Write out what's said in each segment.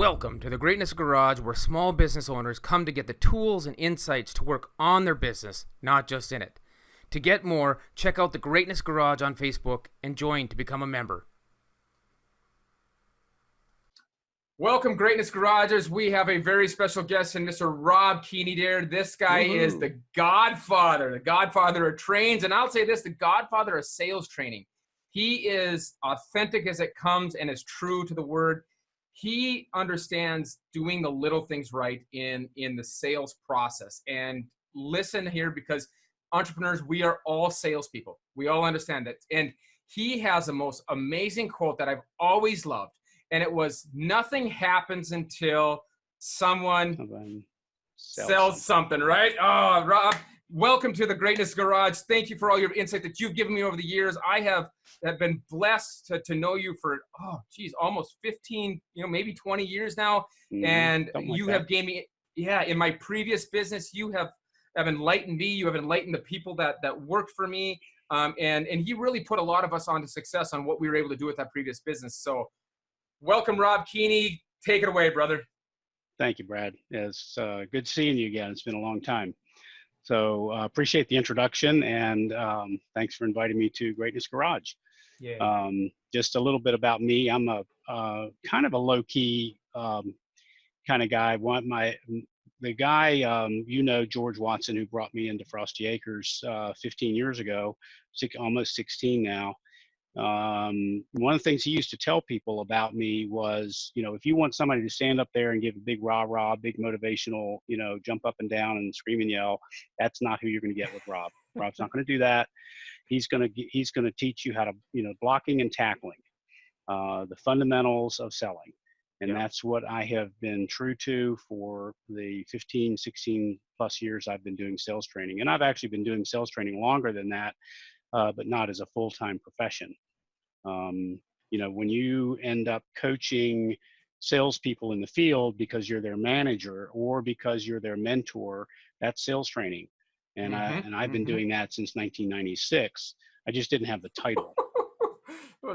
Welcome to the Greatness Garage, where small business owners come to get the tools and insights to work on their business, not just in it. To get more, check out the Greatness Garage on Facebook and join to become a member. Welcome, Greatness Garagers. We have a very special guest in Mr. Rob Keeney there. This guy is the godfather of trains, and I'll say this, the godfather of sales training. He is authentic as it comes and is true to the word. He understands doing the little things right in the sales process. And listen here, because entrepreneurs, we are all salespeople. We all understand that. And he has the most amazing quote that I've always loved. And it was, nothing happens until someone sells something, right? Oh, Rob, welcome to the Greatness Garage. Thank you for all your insight that you've given me over the years. I have been blessed to know you for, almost 15, maybe 20 years now. And you have gained me, in my previous business, you have enlightened me. You have enlightened the people that worked for me. And he really put a lot of us onto success on what we were able to do with that previous business. So welcome, Rob Keeney. Take it away, brother. Thank you, Brad. It's good seeing you again. It's been a long time. So appreciate the introduction, and thanks for inviting me to Greatness Garage. Yeah. Just a little bit about me. I'm a kind of a low-key kind of guy. The guy, George Watson, who brought me into Frosty Acres 15 years ago, almost 16 now. One of the things he used to tell people about me was, if you want somebody to stand up there and give a big rah-rah, big motivational, jump up and down and scream and yell, that's not who you're going to get with Rob. Rob's not going to do that. He's going to teach you how to, blocking and tackling, the fundamentals of selling. And that's what I have been true to for the 15, 16 plus years I've been doing sales training. And I've actually been doing sales training longer than that, but not as a full-time profession. When you end up coaching salespeople in the field because you're their manager or because you're their mentor, that's sales training. And I've been doing that since 1996. I just didn't have the title.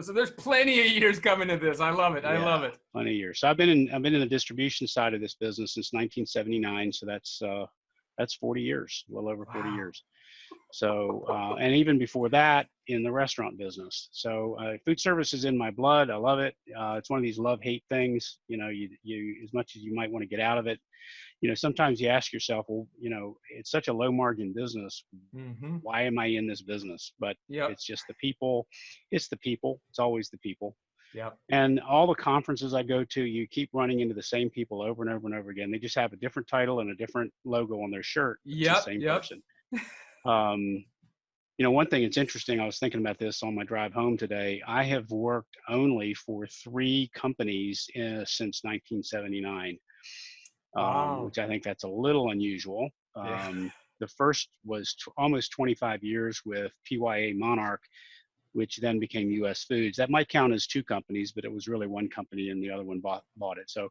So there's plenty of years coming to this. I love it. I love it. Plenty of years. So I've been in the distribution side of this business since 1979. So that's 40 years, well over 40 years. So, and even before that, in the restaurant business. So food service is in my blood. I love it. It's one of these love-hate things. You as much as you might want to get out of it, sometimes you ask yourself, well, it's such a low-margin business. Why am I in this business? But it's just the people. It's the people. It's always the people. Yep. And all the conferences I go to, you keep running into the same people over and over and over again. They just have a different title and a different logo on their shirt. It's the same person. One thing that's interesting, I was thinking about this on my drive home today. I have worked only for 3 companies since 1979, which I think that's a little unusual. The first was almost 25 years with PYA Monarch, which then became US Foods. That might count as 2 companies, but it was really one company and the other one bought it. So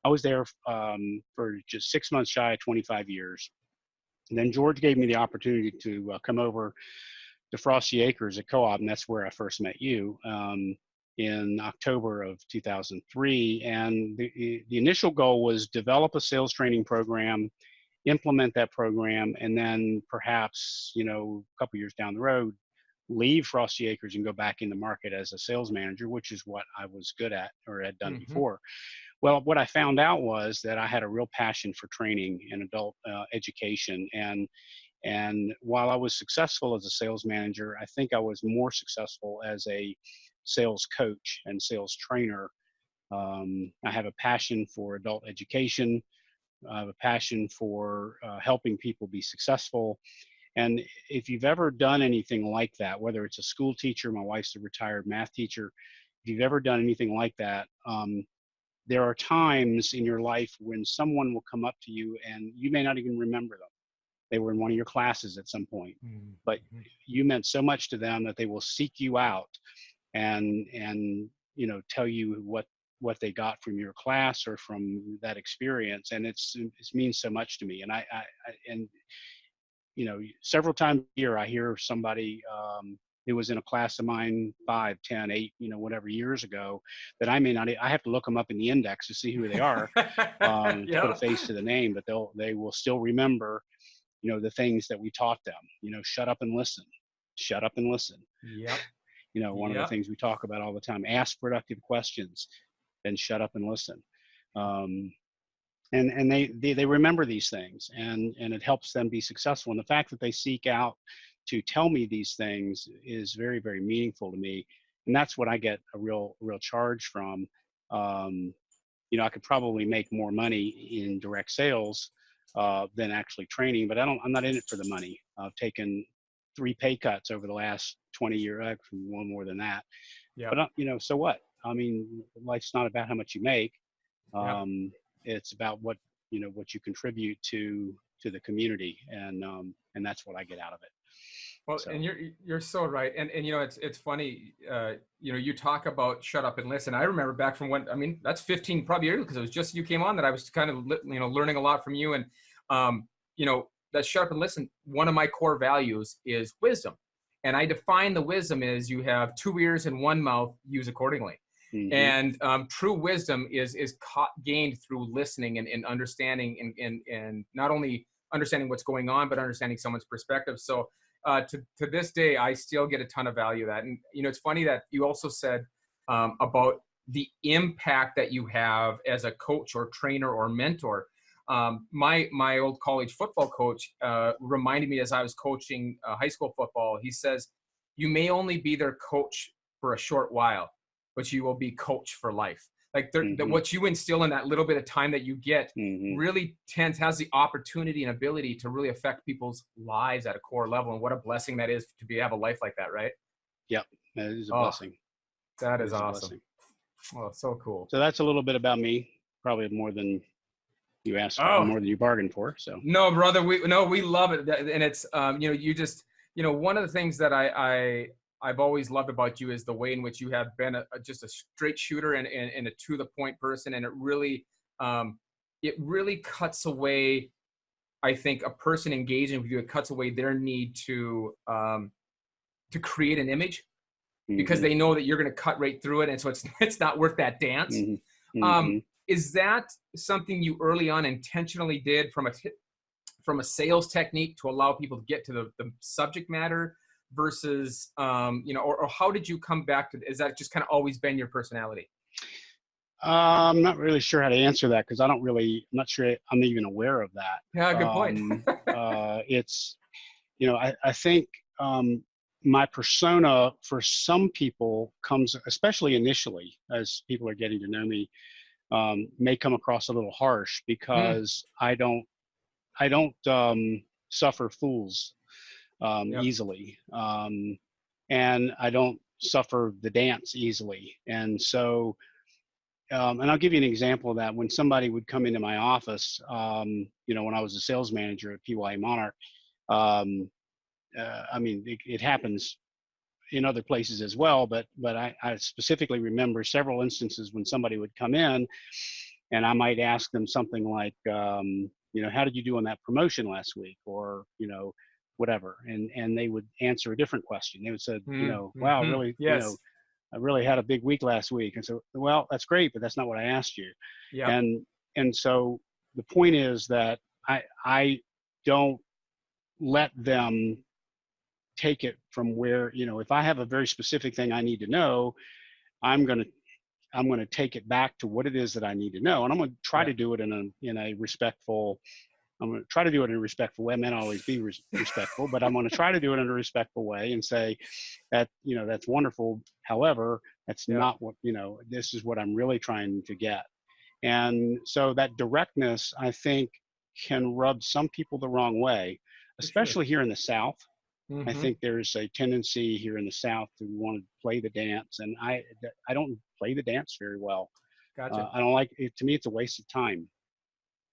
I was there for just 6 months shy of 25 years. And then George gave me the opportunity to come over to Frosty Acres at Co-op, and that's where I first met you in October of 2003. And the initial goal was develop a sales training program, implement that program, and then perhaps, a couple years down the road, leave Frosty Acres and go back in the market as a sales manager, which is what I was good at or had done before. Well, what I found out was that I had a real passion for training and adult education. And while I was successful as a sales manager, I think I was more successful as a sales coach and sales trainer. I have a passion for adult education. I have a passion for helping people be successful. And if you've ever done anything like that, whether it's a school teacher, my wife's a retired math teacher, if you've ever done anything like that, there are times in your life when someone will come up to you and you may not even remember them. They were in one of your classes at some point, but you meant so much to them that they will seek you out and tell you what they got from your class or from that experience. And it means so much to me. And several times a year I hear somebody it was in a class of mine 5, 10, 8, whatever years ago, that I may not, I have to look them up in the index to see who they are, to put a face to the name, but they will still remember, the things that we taught them, shut up and listen, shut up and listen. Yep. One of the things we talk about all the time, ask productive questions, then shut up and listen. And they remember these things, and it helps them be successful. And the fact that they seek out to tell me these things is very, very meaningful to me. And that's what I get a real charge from. I could probably make more money in direct sales than actually training, but I'm not in it for the money. I've taken 3 pay cuts over the last 20 years, one more than that. Yeah. But so what? I mean, life's not about how much you make. It's about what you contribute to the community, and that's what I get out of it. Well, so. And you're so right. And it's funny, you talk about shut up and listen. I remember back from when, that's 15 probably years, because it was just you came on that I was kind of, learning a lot from you. And, that shut up and listen, one of my core values is wisdom. And I define the wisdom as you have 2 ears and 1 mouth, use accordingly. Mm-hmm. And true wisdom is gained through listening and understanding and not only understanding what's going on, but understanding someone's perspective. So to this day, I still get a ton of value of that. And, it's funny that you also said about the impact that you have as a coach or trainer or mentor. My old college football coach reminded me as I was coaching high school football, he says, you may only be their coach for a short while, but you will be coach for life. Like what you instill in that little bit of time that you get really has the opportunity and ability to really affect people's lives at a core level. And what a blessing that is to have a life like that, right? Yep, that is a blessing. That is awesome. Oh, so cool. So that's a little bit about me, probably more than you asked for, more than you bargained for. So no, brother, we love it. And it's, you just, one of the things that I've always loved about you is the way in which you have been just a straight shooter and a to the point person. And it really cuts away, I think, a person engaging with you, it cuts away their need to create an image because they know that you're going to cut right through it. And so it's not worth that dance. Is that something you early on intentionally did from a sales technique to allow people to get to the subject matter versus, or how did you come back to, is that just kind of always been your personality? I'm not really sure how to answer that because I'm not sure I'm even aware of that. Yeah, good point. It's, I think my persona for some people comes, especially initially as people are getting to know me, may come across a little harsh because I don't suffer fools easily, and I don't suffer the dance easily. And so, and I'll give you an example of that. When somebody would come into my office, when I was a sales manager at PYA Monarch, it happens in other places as well, but I specifically remember several instances when somebody would come in and I might ask them something like, how did you do on that promotion last week? Or, whatever. And they would answer a different question. They would say, wow, really, yes. I really had a big week last week. And so, well, that's great, but that's not what I asked you. Yeah. And so the point is that I don't let them take it from where, if I have a very specific thing I need to know, I'm going to take it back to what it is that I need to know. And I'm going to try to do it in a respectful, I'm going to try to do it in a respectful way. I may not always be respectful, but I'm going to try to do it in a respectful way and say that, that's wonderful. However, that's not what, this is what I'm really trying to get. And so that directness, I think, can rub some people the wrong way, especially here in the South. I think there's a tendency here in the South to want to play the dance, and I don't play the dance very well. Gotcha. I don't like it. To me, it's a waste of time.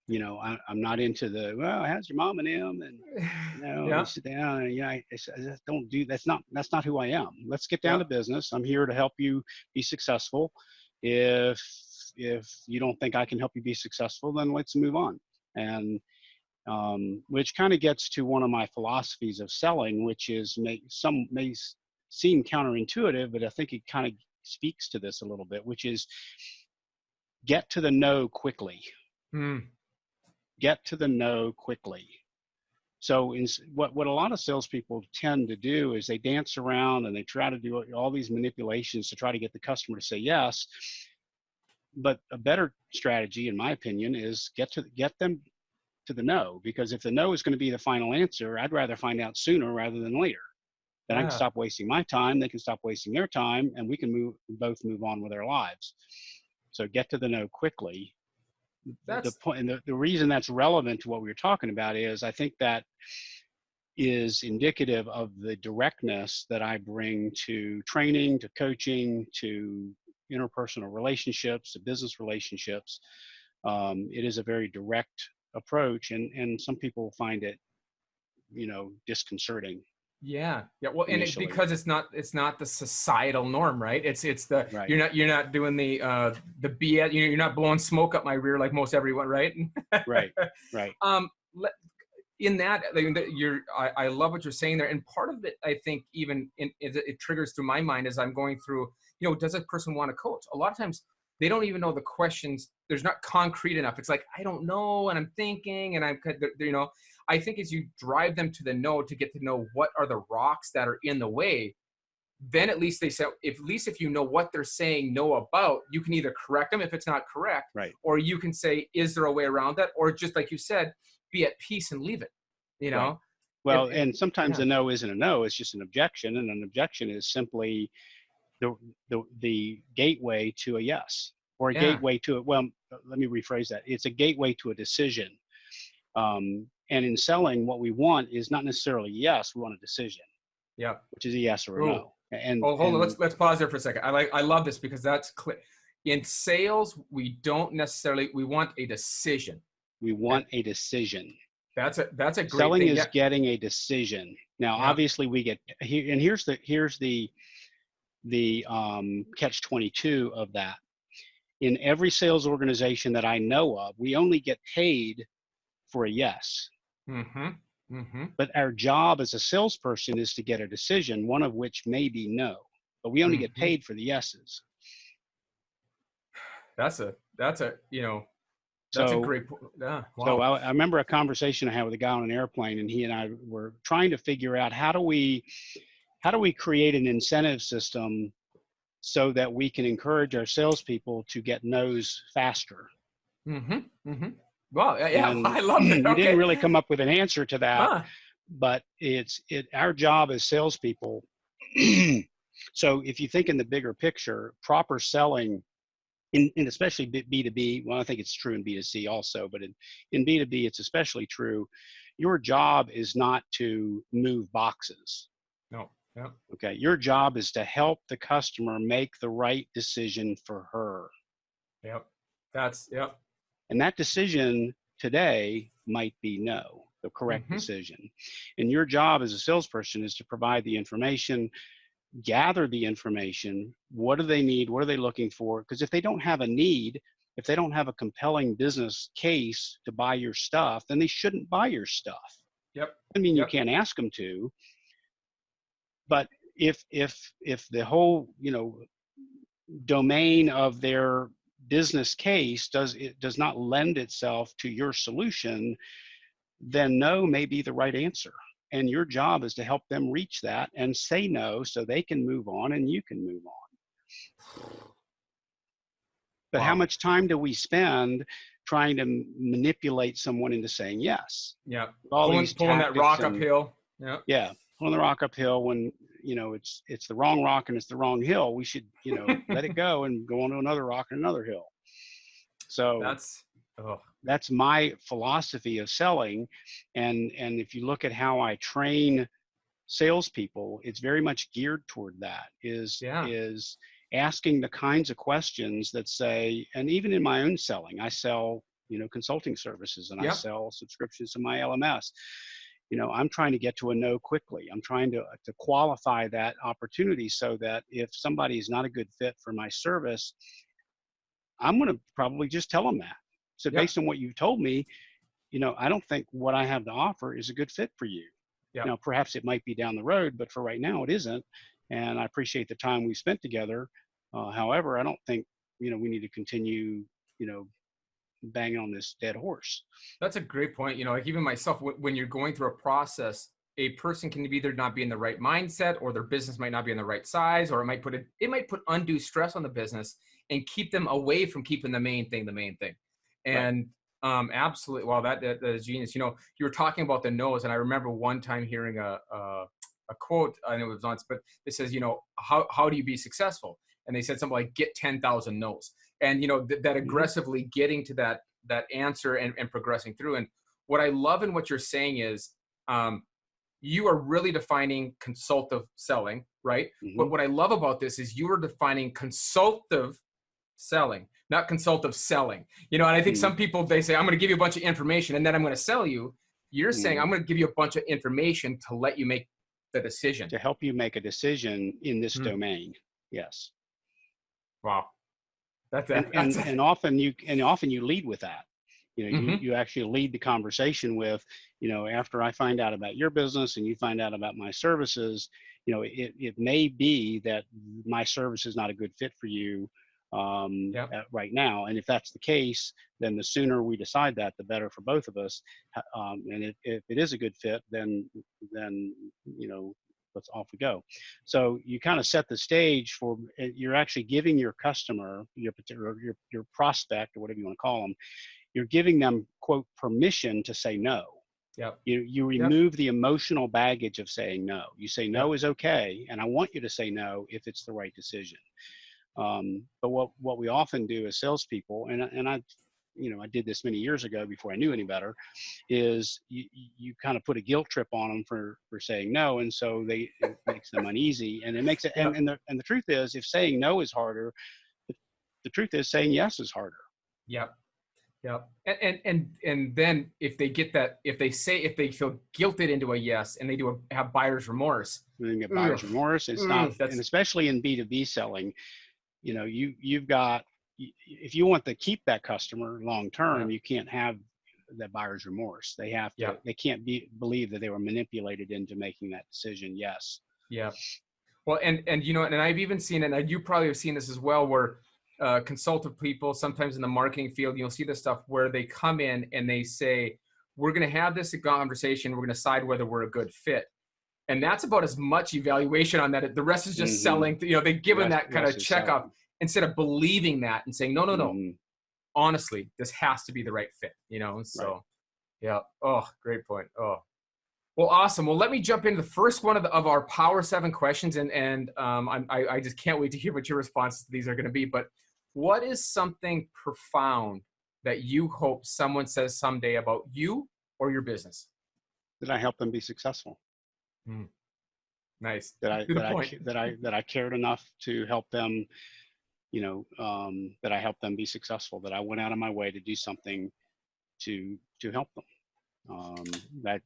I'm not into the, well, how's your mom and him, and you sit down and I just don't do. That's not who I am. Let's get down to business. I'm here to help you be successful. If you don't think I can help you be successful, then let's move on. And which kind of gets to one of my philosophies of selling, which is seem counterintuitive, but I think it kind of speaks to this a little bit, which is get to the no quickly. Get to the no quickly. So what a lot of salespeople tend to do is they dance around and they try to do all these manipulations to try to get the customer to say yes. But a better strategy, in my opinion, is get them to the no, because if the no is going to be the final answer, I'd rather find out sooner rather than later. Then I can stop wasting my time, they can stop wasting their time, and we can both move on with our lives. So get to the no quickly. That's the point, and the reason that's relevant to what we were talking about is I think that is indicative of the directness that I bring to training, to coaching, to interpersonal relationships, to business relationships. It is a very direct approach, and some people find it, disconcerting. Yeah. Well, and it's because it's not the societal norm, right? It's the right. You're not doing the BS. You're not blowing smoke up my rear like most everyone, right? Right. In that, I love what you're saying there, and part of it, I think, even it triggers through my mind as I'm going through. Does a person want to coach? A lot of times they don't even know the questions. There's not concrete enough. It's like, I don't know, and I'm thinking, and I think as you drive them to the no to get to know what are the rocks that are in the way, then at least they say, if you know what they're saying no about, you can either correct them if it's not correct, right, or you can say, is there a way around that? Or just like you said, be at peace and leave it, Right. Well, and sometimes a no isn't a no, it's just an objection, and an objection is simply the gateway to a yes, or a gateway to it. Well, let me rephrase that. It's a gateway to a decision. And in selling, what we want is not necessarily yes, we want a decision. Yeah. Which is a yes or a no. And hold on, let's pause there for a second. I love this because that's clear. In sales, we don't necessarily, we want a decision. We want a decision. That's a great selling thing. is getting a decision. Now, obviously we get here, and here's the catch-22 of that. In every sales organization that I know of, we only get paid for a yes. But our job as a salesperson is to get a decision, one of which may be no, but we only get paid for the yeses. That's a great point. Wow. So I remember a conversation I had with a guy on an airplane, and he and I were trying to figure out how do we create an incentive system so that we can encourage our salespeople to get no's faster. Well, yeah, and I love it. We didn't really come up with an answer to that, but it's our job as salespeople. So if you think in the bigger picture, proper selling, in especially B2B, well, I think it's true in B2C also, but in B2B, it's especially true. Your job is not to move boxes. No. Yeah. Okay. Your job is to help the customer make the right decision for her. Yep. And that decision today might be no, the correct decision. And your job as a salesperson is to provide the information, gather the information. What do they need? What are they looking for? Because if they don't have a need, if they don't have a compelling business case to buy your stuff, then they shouldn't buy your stuff. Yep. I mean, you can't ask them to, but if the whole, domain of their business case does not lend itself to your solution, then no may be the right answer. And your job is to help them reach that and say no so they can move on and you can move on. But how much time do we spend trying to manipulate someone into saying yes? Yeah. Pulling that rock uphill. Yeah. Yeah. Pulling the rock uphill when, it's the wrong rock and it's the wrong hill. We should, let it go and go on to another rock and another hill. So that's my philosophy of selling. And if you look at how I train salespeople, it's very much geared toward that, is asking the kinds of questions that say, and even in my own selling, I sell, consulting services, and I sell subscriptions to my LMS. I'm trying to get to a no quickly. I'm trying to qualify that opportunity so that if somebody is not a good fit for my service, I'm going to probably just tell them that. So based on what you've told me, I don't think what I have to offer is a good fit for you. Now, perhaps it might be down the road, but for right now it isn't. and I appreciate the time we spent together. However, I don't think, we need to continue, banging on this dead horse. That's a great point. Like even myself, when you're going through a process, a person can either not be in the right mindset, or their business might not be in the right size, or it might put undue stress on the business and keep them away from keeping the main thing. Right. And absolutely, well, that is genius. You were talking about the no's, and I remember one time hearing a quote. I know it was once, but it says, how do you be successful? And they said something like, get 10,000 no's. And that Mm-hmm. aggressively getting to that answer and progressing through. And what I love in what you're saying is, you are really defining consultative selling, right? Mm-hmm. But what I love about this is you are defining consultative selling, not consultative selling. And I think Mm-hmm. some people, they say, I'm going to give you a bunch of information and then I'm going to sell you. You're saying, Mm-hmm. I'm going to give you a bunch of information to let you make the decision. To help you make a decision in this Hmm. domain. Yes. Wow. That's And often you lead with that. mm-hmm. You actually lead the conversation with, after I find out about your business and you find out about my services, it may be that my service is not a good fit for you Yep. right now. And if that's the case, then the sooner we decide that, the better for both of us. And if it is a good fit, then let's off we go. So you kind of set the stage for, you're actually giving your customer, your prospect, or whatever you want to call them, you're giving them, quote, permission to say no. Yep. You Yep. remove the emotional baggage of saying no. You say no Yep. is okay, and I want you to say no if it's the right decision. But what we often do as salespeople, and I did this many years ago before I knew any better, is you kind of put a guilt trip on them for saying no, and so it makes them uneasy, and it makes it. Yep. And the truth is, if saying no is harder, the truth is saying yes is harder. Yep. Yep. And then if they get that, if they feel guilted into a yes, and they have buyer's remorse. And then get buyer's remorse. It's not, and especially in B2B selling, you've got, if you want to keep that customer long term, you can't have that buyer's remorse. They have to, they can't believe that they were manipulated into making that decision. Yes. Yeah. Well, and and I've even seen it, and you probably have seen this as well, where consultative people, sometimes in the marketing field, you'll see this stuff where they come in and they say, we're going to have this conversation. We're going to decide whether we're a good fit. And that's about as much evaluation on that. The rest is just selling. They've given that kind of check off instead of believing that and saying, no. Honestly, this has to be the right fit, So, yeah. Oh, great point. Oh, well, awesome. Well, let me jump into the first one of our Power 7 questions. And I just can't wait to hear what your responses to these are going to be. But what is something profound that you hope someone says someday about you or your business? That I help them be successful. Nice. That I cared enough to help them, that I helped them be successful, that I went out of my way to do something to help them.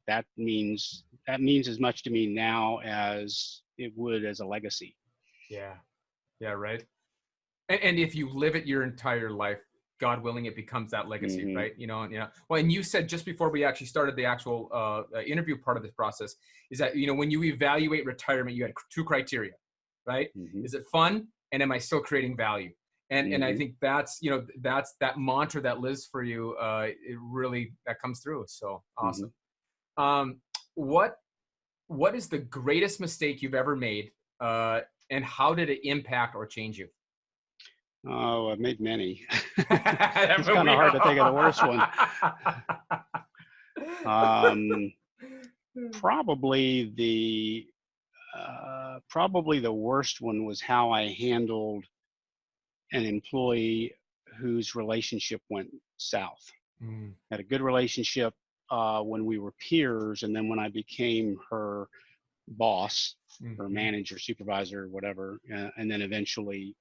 That means as much to me now as it would as a legacy. Yeah. Yeah. Right. And if you live it your entire life, God willing, it becomes that legacy, right? Well, and you said just before we actually started the actual interview part of this process is that, when you evaluate retirement, you had 2 criteria, right? Is it fun? And am I still creating value? And I think that's, that's that mantra that lives for you. It really, that comes through. So awesome. What is the greatest mistake you've ever made? And how did it impact or change you? Oh, I've made many. It's kind of hard to think of the worst one. Probably the worst one was how I handled an employee whose relationship went south. Had a good relationship when we were peers, and then when I became her boss, her manager, supervisor, whatever, and then eventually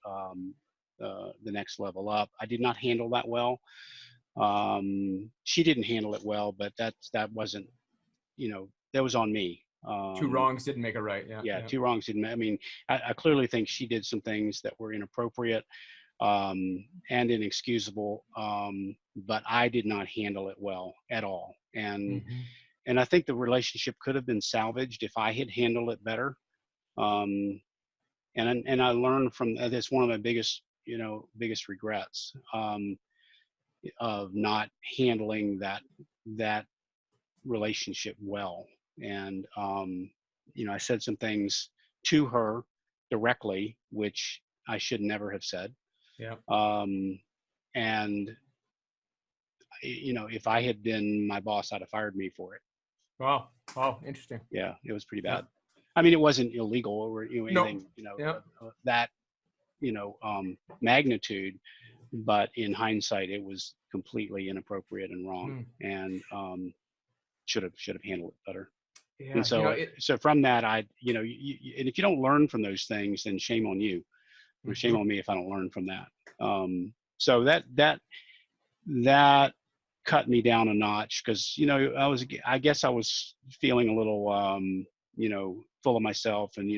the next level up, I did not handle that well. She didn't handle it well, but that wasn't, that was on me. 2 wrongs didn't make a right. Yeah. 2 wrongs didn't. I mean, I clearly think she did some things that were inappropriate and inexcusable, but I did not handle it well at all. And I think the relationship could have been salvaged if I had handled it better. and I learned from that's one of my biggest, biggest regrets, of not handling that relationship well. And I said some things to her directly, which I should never have said. Yeah. And if I had been my boss, I'd have fired me for it. Wow. Wow. Interesting. Yeah, it was pretty Yeah. bad. I mean, it wasn't illegal or anything, Yeah. that magnitude, but in hindsight, it was completely inappropriate and wrong, and should have handled it better. Yeah. And so, so from that, and if you don't learn from those things, then shame on you, or shame on me if I don't learn from that. So that cut me down a notch, because I guess I was feeling a little full of myself, and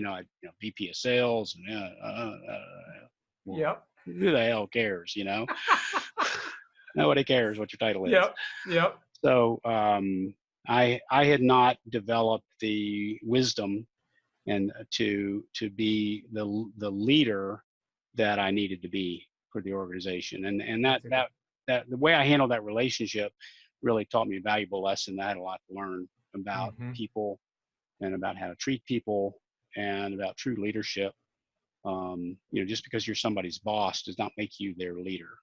VP of sales, and Yep. who the hell cares, nobody cares what your title is. Yep. So I had not developed the wisdom and to be the leader that I needed to be for the organization, and that the way I handled that relationship really taught me a valuable lesson. I had a lot to learn about people, and about how to treat people, and about true leadership. Just because you're somebody's boss does not make you their leader.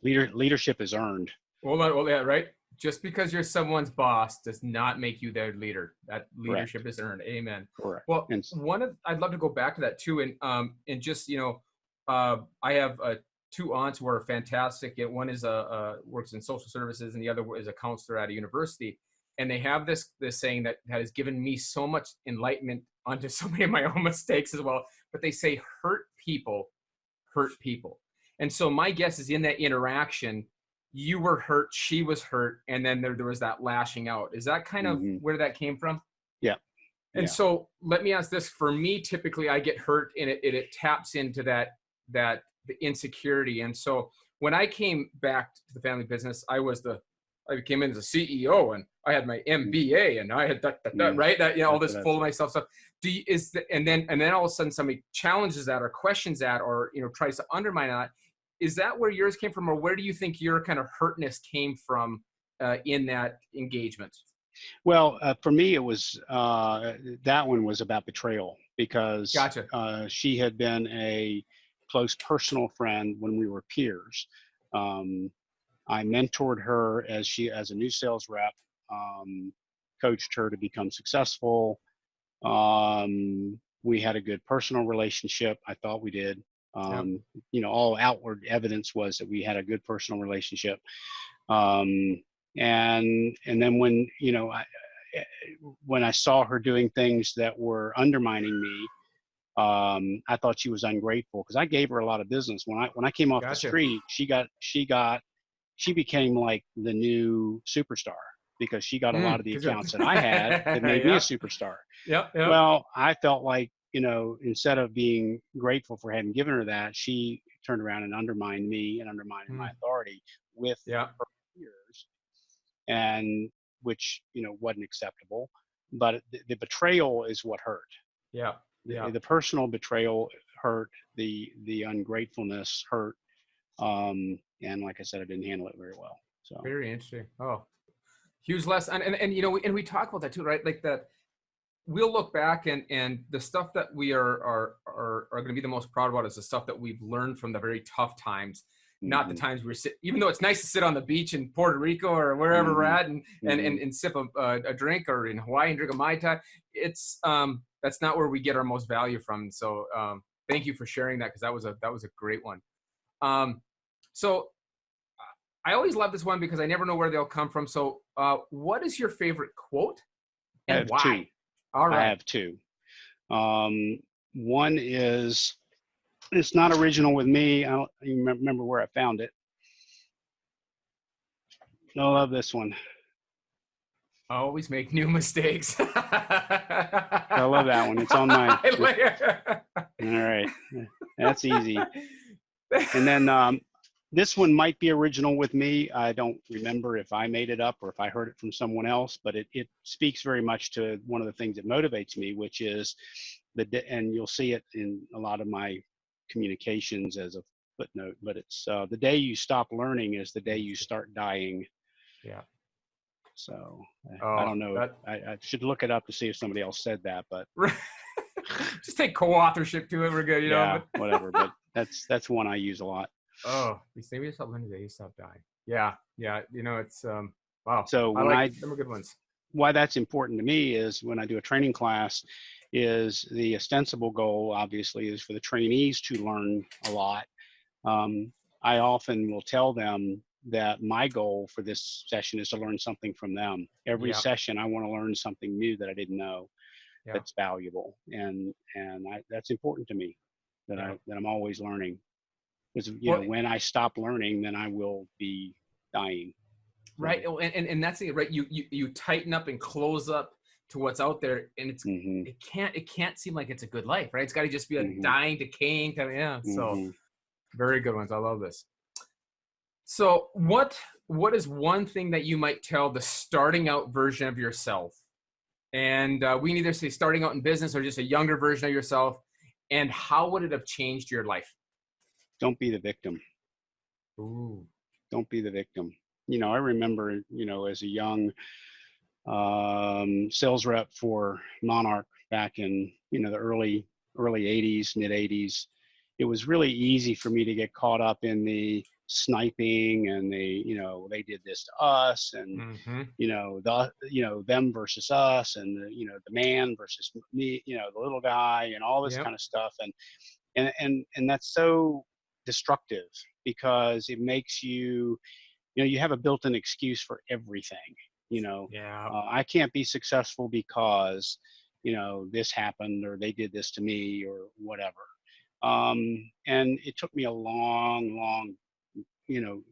Leadership is earned. Well, yeah, right. Just because you're someone's boss does not make you their leader. That leadership is earned. Amen. Correct. Well, I'd love to go back to that too, and just I have two aunts who are fantastic. One is works in social services, and the other is a counselor at a university. And they have this saying that has given me so much enlightenment onto so many of my own mistakes as well. But they say, hurt people. And so my guess is, in that interaction, you were hurt, she was hurt, and then there was that lashing out. Is that kind of where that came from? Yeah. And so let me ask this. For me, typically I get hurt, and it taps into that the insecurity. And so when I came back to the family business, I came in as a CEO, and I had my MBA, and I had that right, that all this full of myself stuff. And then all of a sudden somebody challenges that, or questions that, or tries to undermine that. Is that where yours came from, or where do you think your kind of hurtness came from in that engagement? Well, for me, it was that one was about betrayal, because Gotcha. She had been a close personal friend when we were peers. I mentored her as a new sales rep, coached her to become successful. We had a good personal relationship. I thought we did. All outward evidence was that we had a good personal relationship. And then when I saw her doing things that were undermining me, I thought she was ungrateful, because I gave her a lot of business. When I came off the street, she became like the new superstar, because she got a lot of the accounts that I had that made me a superstar. Well, I felt like, instead of being grateful for having given her that, she turned around and undermined me and undermined my authority with her peers, and which, wasn't acceptable. But the betrayal is what hurt. The personal betrayal hurt, the ungratefulness hurt. And like I said, I didn't handle it very well. So very interesting. Oh, huge lesson. And we talk about that too, right? Like that, we'll look back, and the stuff that we are going to be the most proud about is the stuff that we've learned from the very tough times, not the times we're even though it's nice to sit on the beach in Puerto Rico or wherever we're at and sip a drink, or in Hawaii and drink a Mai Tai. It's that's not where we get our most value from. So thank you for sharing that, because that was a great one. So I always love this one, because I never know where they'll come from. So what is your favorite quote, and why? Two. All right. I have two. One is, it's not original with me. I don't even remember where I found it. I love this one. Always make new mistakes. I love that one. It's on my. All right, that's easy. And then this one might be original with me. I don't remember if I made it up or if I heard it from someone else, but it speaks very much to one of the things that motivates me, which is and you'll see it in a lot of my communications as a footnote, but it's the day you stop learning is the day you start dying. Yeah. So I Oh, don't know. I should look it up to see if somebody else said that, but just take co-authorship to it. We're good, you know. yeah, But whatever. But that's one I use a lot. oh, maybe just stop learning the day you stop dying. Yeah, yeah. You know, it's wow. So I when like them are good ones. why that's important to me is when I do a training class, is the ostensible goal obviously is for the trainees to learn a lot. I often will tell them that my goal for this session is to learn something from them. Every Yeah, session, I want to learn something new that I didn't know yeah, that's valuable, and that's important to me. yeah. That I'm always learning, because Well, when I stop learning, then I will be dying. right. So, Oh, and that's it, right? You tighten up and close up to what's out there, and hmm it can't seem like it's a good life, right? It's got to just be a hmm dying, decaying kind of, yeah. So hmm very good ones. I love this. So what is one thing that you might tell the starting out version of yourself? And we can either say starting out in business or just a younger version of yourself. And how would it have changed your life? Don't be the victim. Ooh. Don't be the victim. I remember, as a young sales rep for Monarch back in, the early 80s, mid 80s. It was really easy for me to get caught up in the sniping and they did this to us, and Mm-hmm. them versus us, and the man versus me, the little guy, and all this Yep. kind of stuff. And that's so destructive, because it makes you have a built-in excuse for everything. Yeah. I can't be successful because this happened, or they did this to me, or whatever. And it took me a long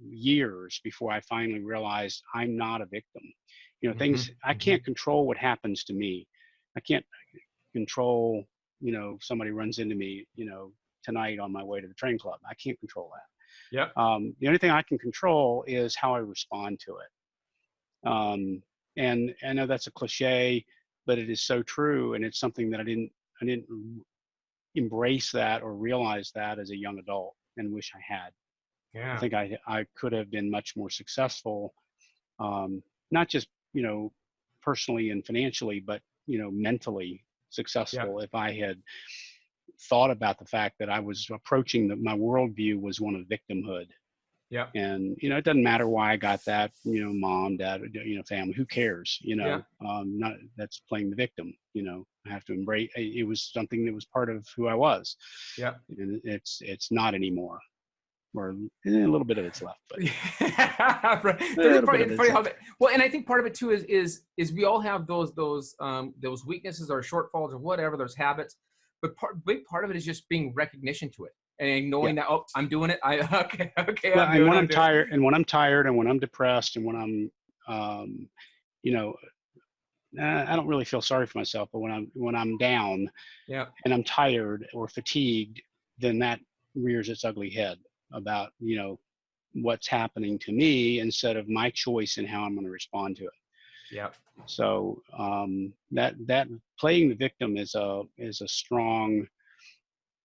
years before I finally realized I'm not a victim. Mm-hmm. Things, I Mm-hmm. can't control what happens to me. I can't control, somebody runs into me, tonight on my way to the train club. I can't control Yep. that. The only thing I can control is how I respond to it. And I know that's a cliche, but it is so true. And it's something that I didn't embrace that or realize that as a young adult, and wish I had. I Yeah. think I could have been much more successful, not just, personally and financially, but, mentally Yep. successful, if I had thought about the fact that I was approaching my worldview was one of victimhood. Yep. And it doesn't matter why I got that, mom, dad, family, who cares, Yeah. not, that's playing the victim. I have to embrace it. Was something that was part of who I was, Yep. and it's not anymore, or a little bit of it's left, but Yeah, right. a little bit of It's it's funny how left. that, well, and I think part of it too is we all have those weaknesses or shortfalls or whatever, those habits, but big part of it is just being recognition to it and Yeah. knowing that, oh, I'm doing it. Okay, Well, I'm and doing when it, I'm I'm doing it. tired, and when I'm depressed, and when I'm, you know, I don't really feel sorry for myself, but when I'm down Yeah, and I'm tired or fatigued, then that rears its ugly head about, what's happening to me, instead of my choice in how I'm going to respond to it. yeah, So that playing the victim is a strong.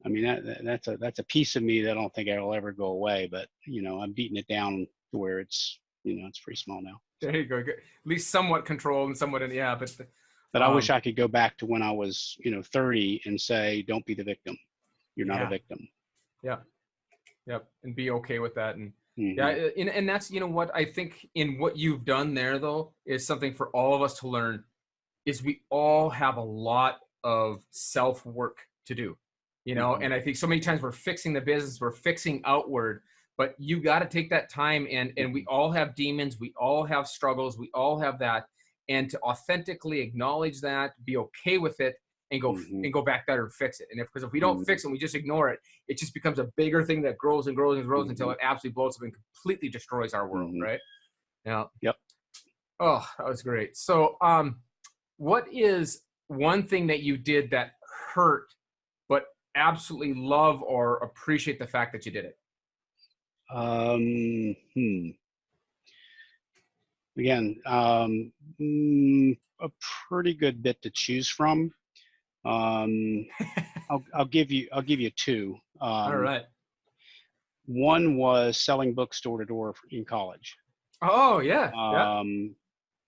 I mean, that's a piece of me that I don't think it'll ever go away. But I'm beating it down to where it's pretty small now. there you go. Good. At least somewhat controlled and somewhat in, yeah, but But I wish I could go back to when I was 30 and say, don't be the victim. You're not a yeah, victim. yeah, yep, and be okay with that. And yeah, Hmm and that's, what I think in what you've done there though is something for all of us to learn, is we all have a lot of self work to do, hmm and I think so many times we're fixing the business, we're fixing outward, but you got to take that time, and we hmm all have demons, we all have struggles, we all have that, and to authentically acknowledge that, be okay with it, hmm and go back there and fix it. And because if we don't hmm fix it, we just ignore it, it just becomes a bigger thing that grows and grows and grows until hmm it absolutely blows up and completely destroys our world, hmm right? Yeah. Yep. Oh, that was great. So what is one thing that you did that hurt, but absolutely love or appreciate the fact that you did it? Um, hmm. Again, a pretty good bit to choose from. Um, I'll give you two. All right. One was selling books door to door in college. Oh yeah. Yeah.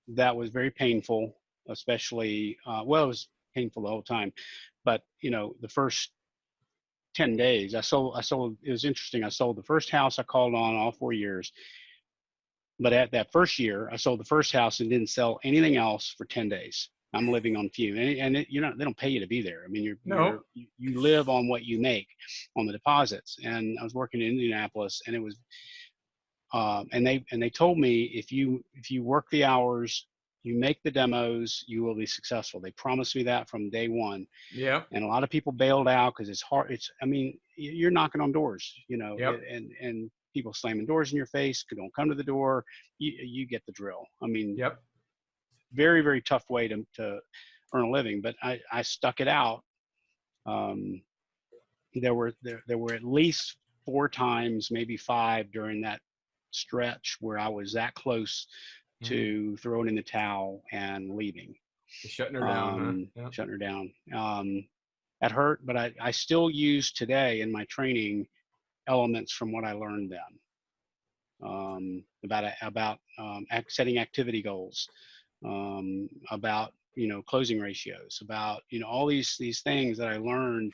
That was very painful, especially, well, it was painful the whole time, but the first 10 days I sold, it was interesting. I sold the first house I called on all 4 years, but at that first year, I sold the first house and didn't sell anything else for 10 days. I'm living on fume, and they don't pay you to be there. I mean, No. you live on what you make on the deposits. And I was working in Indianapolis, and it was, and they told me, if you work the hours, you make the demos, you will be successful. They promised me that from day one. Yep. And a lot of people bailed out because it's hard. I mean, you're knocking on doors, Yep. and people slamming doors in your face. Don't come to the door. You get the drill. I mean, Yep. very, very tough way to earn a living, but I stuck it out. There were at least 4 times, maybe 5, during that stretch where I was that close to throwing in the towel and leaving. Just shutting her down, huh? Yep. Shutting her down. That hurt, but I still use today in my training elements from what I learned then, about setting activity goals, about closing ratios, about all these things that I learned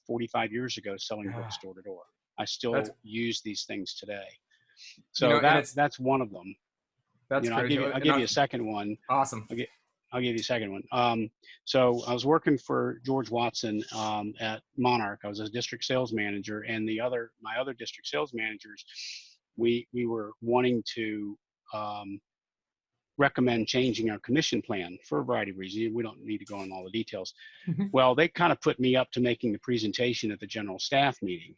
45 years ago selling books door to door. I still use these things today. So that's one of them. That's crazy. I'll give you a second one. Awesome. I'll give you a second one. So I was working for George Watson at Monarch. I was a district sales manager, and my other district sales managers, we were wanting to recommend changing our commission plan for a variety of reasons. We don't need to go into all the details. Well, they kind of put me up to making the presentation at the general staff meeting.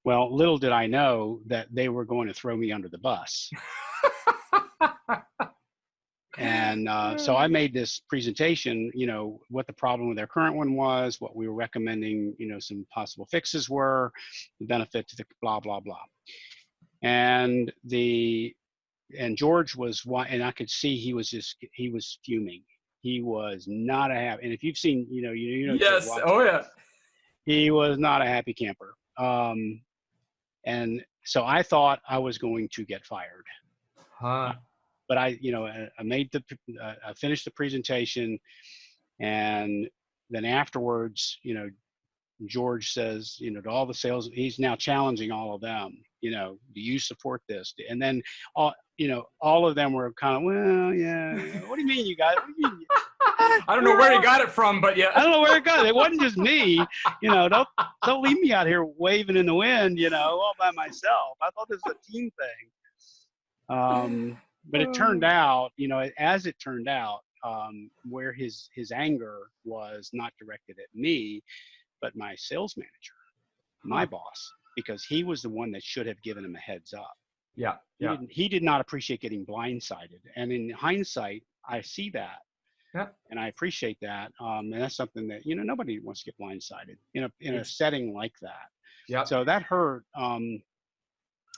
Well, little did I know that they were going to throw me under the bus. And so I made this presentation, what the problem with their current one was, what we were recommending, some possible fixes were, the benefit to the blah, blah, blah. And George was, and I could see he was fuming. He was not a happy, and if you've seen, yes, oh yeah, he was not a happy camper. And so I thought I was going to get fired. But I finished the presentation, and then afterwards, George says, to all the sales, he's now challenging all of them, do you support this? And then all of them were kind of, well, yeah. What do you mean, you guys? What do you mean? I don't know where he got it from, but yeah. I don't know where it got. It wasn't just me. Don't leave me out here waving in the wind, all by myself. I thought this was a team thing. But it turned out, as it turned out, where his anger was not directed at me, but my sales manager, my boss, because he was the one that should have given him a heads up. Yeah. He did not appreciate getting blindsided. And in hindsight, I see that. Yeah. And I appreciate that. And that's something that, nobody wants to get blindsided in a setting like that. Yeah. So that hurt.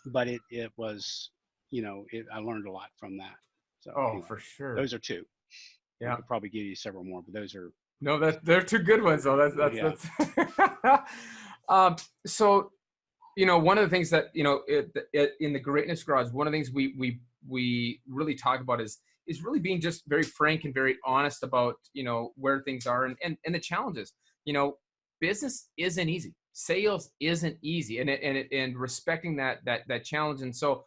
But it was, I learned a lot from that. So anyway, for sure. Those are 2. Yeah. I could probably give you several more, but those are. No, they're 2 good ones though. That's so, one of the things that, in the Greatness Garage, one of the things we really talk about is really being just very frank and very honest about, where things are and the challenges. Business isn't easy. Sales isn't easy, and respecting that challenge. And so,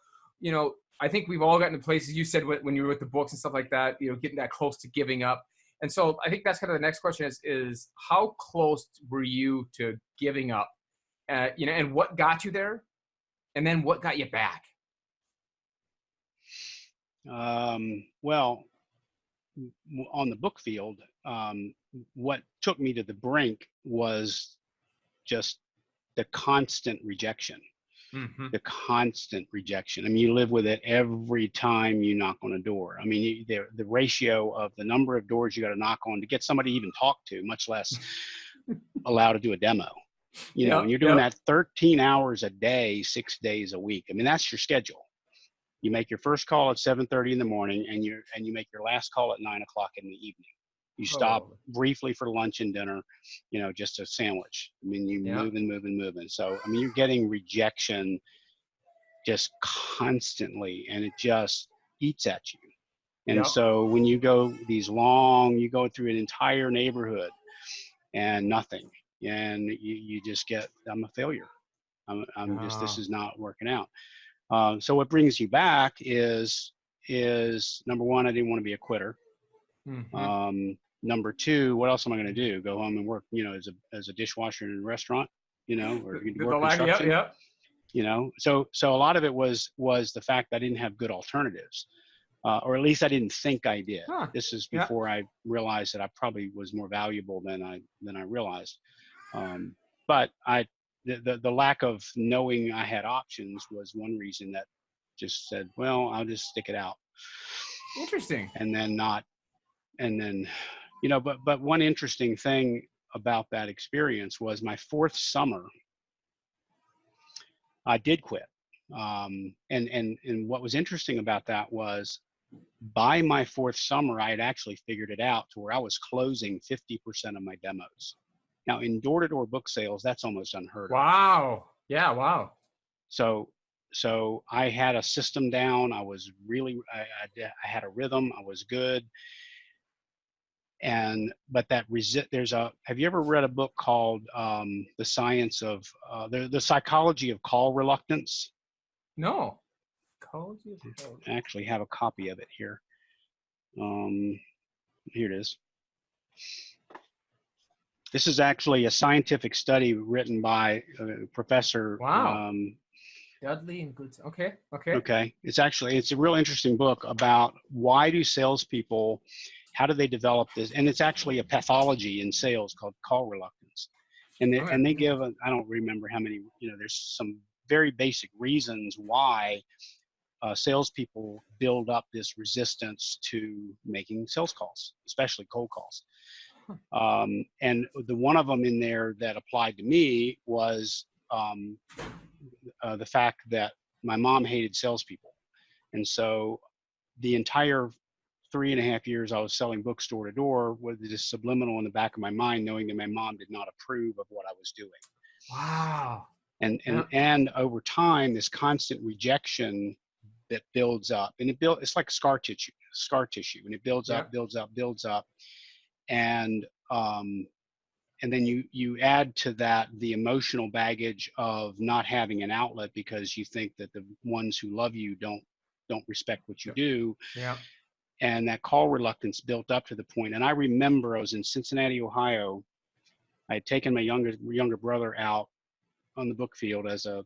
I think we've all gotten to places, you said when you were with the books and stuff like that, getting that close to giving up. And so I think that's kind of the next question is how close were you to giving up, and what got you there, and then what got you back? Well, on the book field, what took me to the brink was just the constant rejection. Mm-hmm. The constant rejection. I mean, you live with it every time you knock on a door. I mean, the ratio of the number of doors you got to knock on to get somebody to even talk to, much less allow to do a demo. And you're doing that 13 hours a day, 6 days a week. I mean, that's your schedule. You make your first call at 7:30 in the morning, and you make your last call at 9 o'clock in the evening. You stop Oh, briefly for lunch and dinner, just a sandwich. I mean, you yeah. move and move and move. And so, I mean, you're getting rejection just constantly, and it just eats at you. And Yep. so when you go through an entire neighborhood and nothing, and you just get, I'm a failure. This Ah. is not working out. So what brings you back is number one, I didn't want to be a quitter. Mm-hmm. Number two, what else am I going to do? Go home and work, as a dishwasher in a restaurant, or The work lack. Yep. construction, Yep. So a lot of it was the fact that I didn't have good alternatives, or at least I didn't think I did. Huh. This is Yeah. before I realized that I probably was more valuable than I realized. But the lack of knowing I had options was one reason that just said, well, I'll just stick it out, Interesting. and then not, and then, but one interesting thing about that experience was my fourth summer, I did quit. And what was interesting about that was by my fourth summer, I had actually figured it out to where I was closing 50% of my demos. Now, in door-to-door book sales, that's almost unheard of. Wow. Yeah. Wow. So I had a system down. I was really, I had a rhythm. I was good. But have you ever read a book called The Science of, the Psychology of Call Reluctance? No. College of I actually have a copy of it here. Here it is. This is actually a scientific study written by Professor. Wow. Dudley and good. Okay. Okay. Okay, it's a real interesting book about why do salespeople, how do they develop this, and it's actually a pathology in sales called call reluctance, and they give I don't remember how many. There's some very basic reasons why salespeople build up this resistance to making sales calls, especially cold calls. And the one of them in there that applied to me was the fact that my mom hated salespeople. And so the entire 3.5 years I was selling books door to door was this subliminal in the back of my mind, knowing that my mom did not approve of what I was doing. Wow. And over time, this constant rejection that builds up, and it's like scar tissue, and it builds up, builds up. And then you add to that the emotional baggage of not having an outlet because you think that the ones who love you don't respect what you do. Yeah. And that call reluctance built up to the point. And I remember I was in Cincinnati, Ohio. I had taken my younger brother out on the book field as a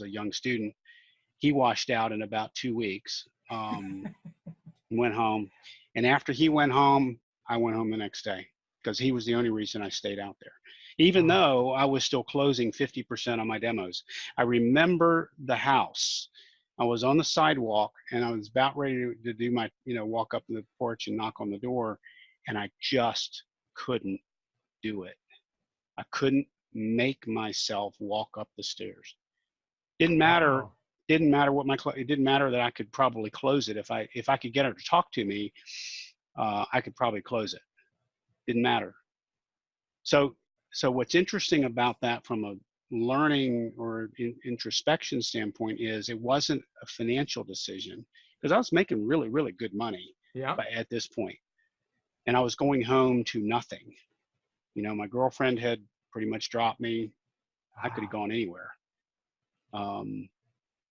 young student. He washed out in about 2 weeks. Went home, and after he went home, I went home the next day, because he was the only reason I stayed out there, even though I was still closing 50% of my demos. I remember the house. I was on the sidewalk and I was about ready to do my, walk up to the porch and knock on the door, and I just couldn't do it. I couldn't make myself walk up the stairs. Didn't matter. Wow. Didn't matter it didn't matter that I could probably close it. If I could get her to talk to me, I could probably close it. Didn't matter. So what's interesting about that from a learning or introspection standpoint is it wasn't a financial decision, because I was making really, really good money at this point, and I was going home to nothing. My girlfriend had pretty much dropped me. I could have gone anywhere.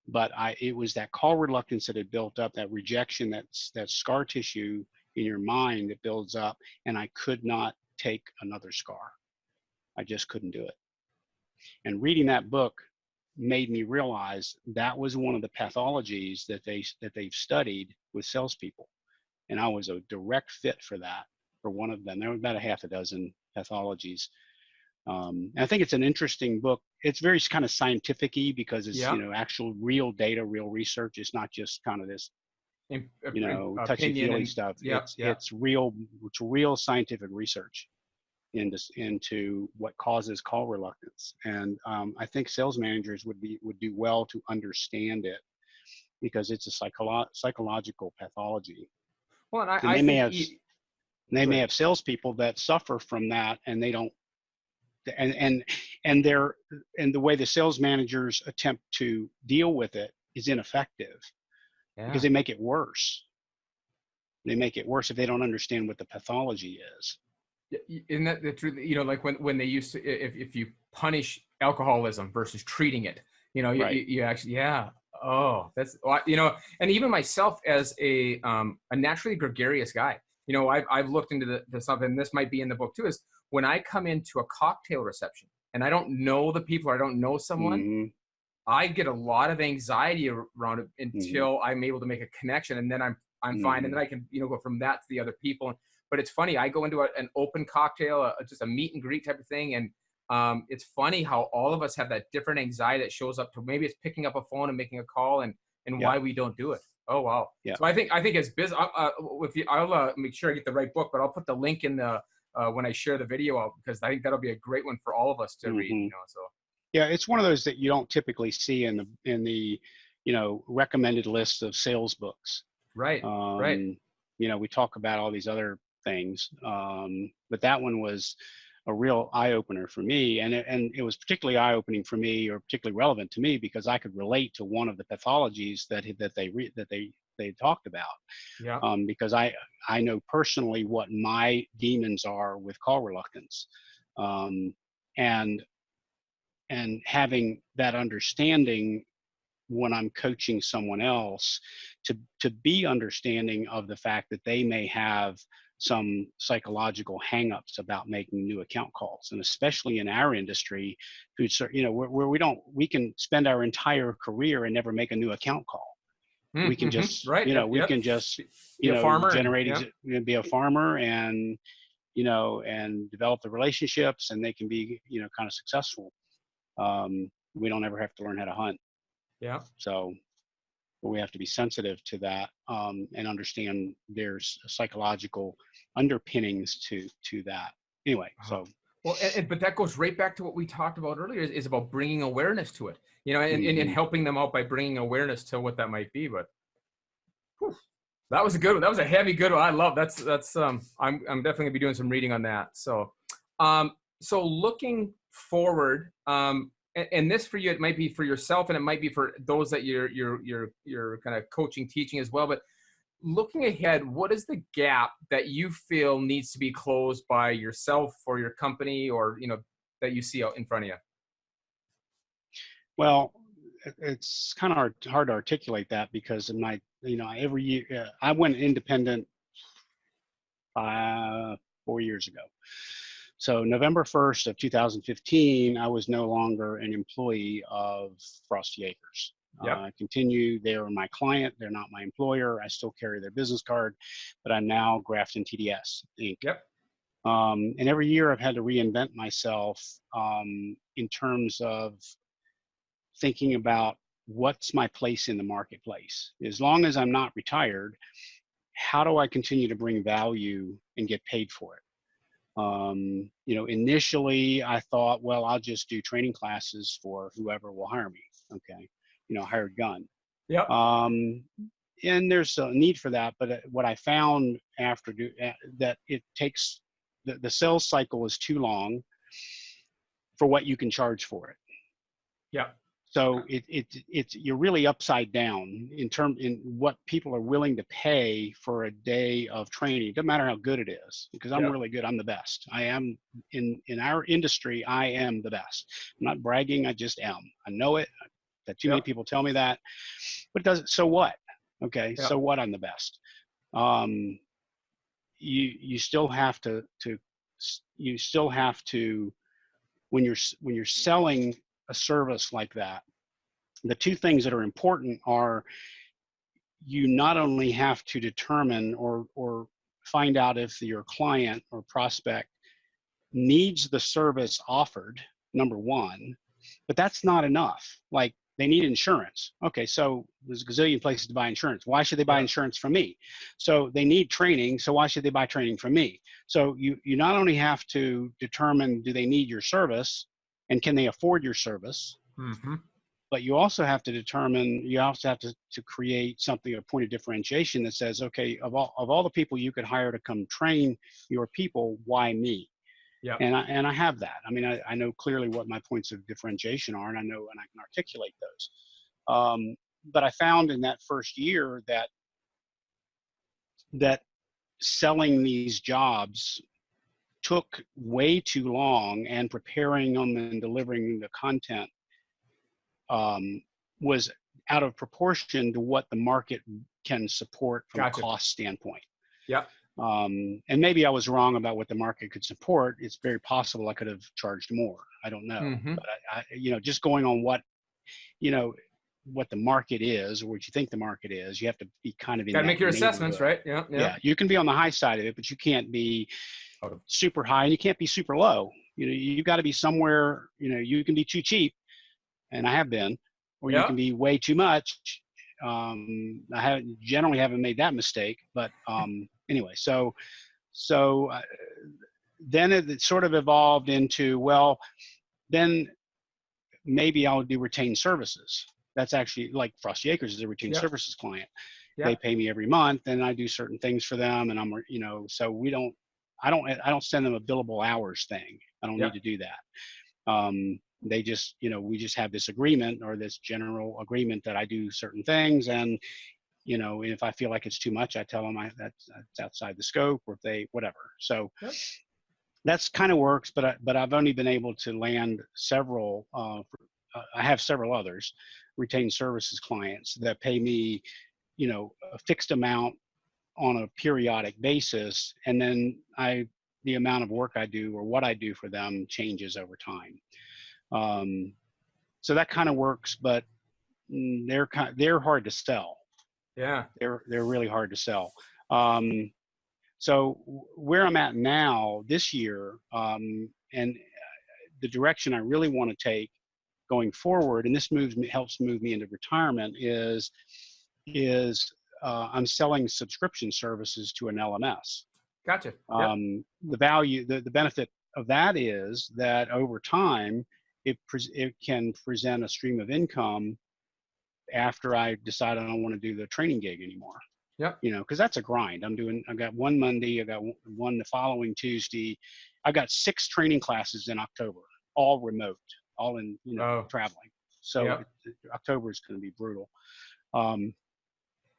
But it was that call reluctance that had built up, that rejection, that scar tissue in your mind that builds up, and I could not take another scar. I just couldn't do it. And reading that book made me realize that was one of the pathologies that they've studied with salespeople, and I was a direct fit for that, for one of them. There were about a half a dozen pathologies. And I think it's an interesting book. It's very kind of scientific-y, because it's actual real data, real research. It's not just kind of this touchy-feely stuff. It's real scientific research into what causes call reluctance. And I think sales managers would do well to understand it, because it's a psychological pathology. Well, and I think And they may have salespeople that suffer from that, and they don't, and the way the sales managers attempt to deal with it is ineffective because they make it worse. They make it worse if they don't understand what the pathology is. Isn't that the truth? You know, like when they used to, if you punish alcoholism versus treating it, you know, you actually, yeah. Oh, that's, you know, and even myself as a naturally gregarious guy, you know, I've looked into the something, and this might be in the book too, is when I come into a cocktail reception and I don't know the people, or I don't know someone, I get a lot of anxiety around it until I'm able to make a connection, and then I'm fine, and then I can, you know, go from that to the other people. But it's funny, I go into an open cocktail, just a meet and greet type of thing, and it's funny how all of us have that different anxiety that shows up to, maybe it's picking up a phone and making a call, and why we don't do it. Oh wow. So I think as business, I'll make sure I get the right book, but I'll put the link in the when I share the video out, because I think that'll be a great one for all of us to read. You know, so. Yeah, it's one of those that you don't typically see in the you know, recommended list of sales books. Right. You know, we talk about all these other things, but that one was a real eye opener for me, and it was particularly eye opening for me, or particularly relevant to me, because I could relate to one of the pathologies that they talked about. Yeah. Because I know personally what my demons are with call reluctance, and having that understanding when I'm coaching someone else to be understanding of the fact that they may have some psychological hangups about making new account calls. And especially in our industry, you know, where we can spend our entire career and never make a new account call. We can just, you know, we can just, you know, generate, be a farmer, and, you know, and develop the relationships, and they can be, you know, kind of successful. We don't ever have to learn how to hunt. Yeah. So we have to be sensitive to that, and understand there's psychological underpinnings to that. Anyway, so. Well, but that goes right back to what we talked about earlier, is about bringing awareness to it, you know, and helping them out by bringing awareness to what that might be. But whew, that was a good one. That was a heavy good one. I love that's I'm definitely gonna be doing some reading on that. So, so looking forward, and this for you, it might be for yourself, and it might be for those that you're kind of coaching, teaching as well. But looking ahead, what is the gap that you feel needs to be closed by yourself or your company, or, you know, that you see out in front of you? Well, it's kind of hard to articulate that, because in my, you know, every year I went independent 4 years ago. So November 1st of 2015, I was no longer an employee of Frosty Acres. I continue. They are my client. They're not my employer. I still carry their business card, but I'm now Grafton TDS Inc. And every year I've had to reinvent myself, in terms of thinking about what's my place in the marketplace. As long as I'm not retired, how do I continue to bring value and get paid for it? You know, initially I thought, well, I'll just do training classes for whoever will hire me. Okay. You know, hired gun. And there's a need for that. But what I found after that it takes, the sales cycle is too long for what you can charge for it. So it's you're really upside down in what people are willing to pay for a day of training. It doesn't matter how good it is, because I'm really good. I'm the best. I am in our industry. I am the best. I'm not bragging. I just am. I know it. That too many people tell me that, but it doesn't. So what? Okay. So what? I'm the best. You still have to you still have to, when you're selling a service like that, the two things that are important are, you not only have to determine or find out if your client or prospect needs the service offered, number one, but that's not enough. Like, they need insurance. Okay, so there's a gazillion places to buy insurance. Why should they buy insurance from me? So they need training. So why should they buy training from me? So you not only have to determine, do they need your service, and can they afford your service? but you also have to determine, you also have to create something, a point of differentiation that says, okay, of all the people you could hire to come train your people, why me? Yeah. And I have that. I mean, I know clearly what my points of differentiation are, and I know, and I can articulate those. But I found in that first year that selling these jobs took way too long, and preparing them and delivering the content was out of proportion to what the market can support from a cost standpoint. Yeah. And maybe I was wrong about what the market could support. It's very possible I could have charged more. I don't know. But I just going on what the market is, or what you think the market is, you have to be kind of in that gotta make your assessments, right? Yeah. Yeah. You can be on the high side of it, but you can't be super high, and you can't be super low. You got to be somewhere. You can be too cheap, and I have been, or you can be way too much. I generally haven't made that mistake, but anyway, so then it sort of evolved into, well, then maybe I'll do retained services. That's actually, like Frosty Acres is a retained services client. They pay me every month, and I do certain things for them, and so I don't send them a billable hours thing. I don't need to do that. They just, we just have this agreement, or this general agreement, that I do certain things, and if I feel like it's too much, I tell them that's outside the scope, or if they, whatever. So that's kind of works, but I've only been able to land several. I have several others, retained services clients, that pay me, a fixed amount on a periodic basis, and then the amount of work I do, or what I do for them, changes over time. So that kind of works, but they're hard to sell. Yeah. They're really hard to sell. So where I'm at now this year, and the direction I really want to take going forward, and this helps move me into retirement, is I'm selling subscription services to an LMS. Gotcha. The benefit of that is that over time, it can present a stream of income after I decide I don't want to do the training gig anymore. Yep. Because that's a grind. I've got one Monday, I got one the following Tuesday. I've got 6 training classes in October, all remote, all in, traveling. So October is going to be brutal. And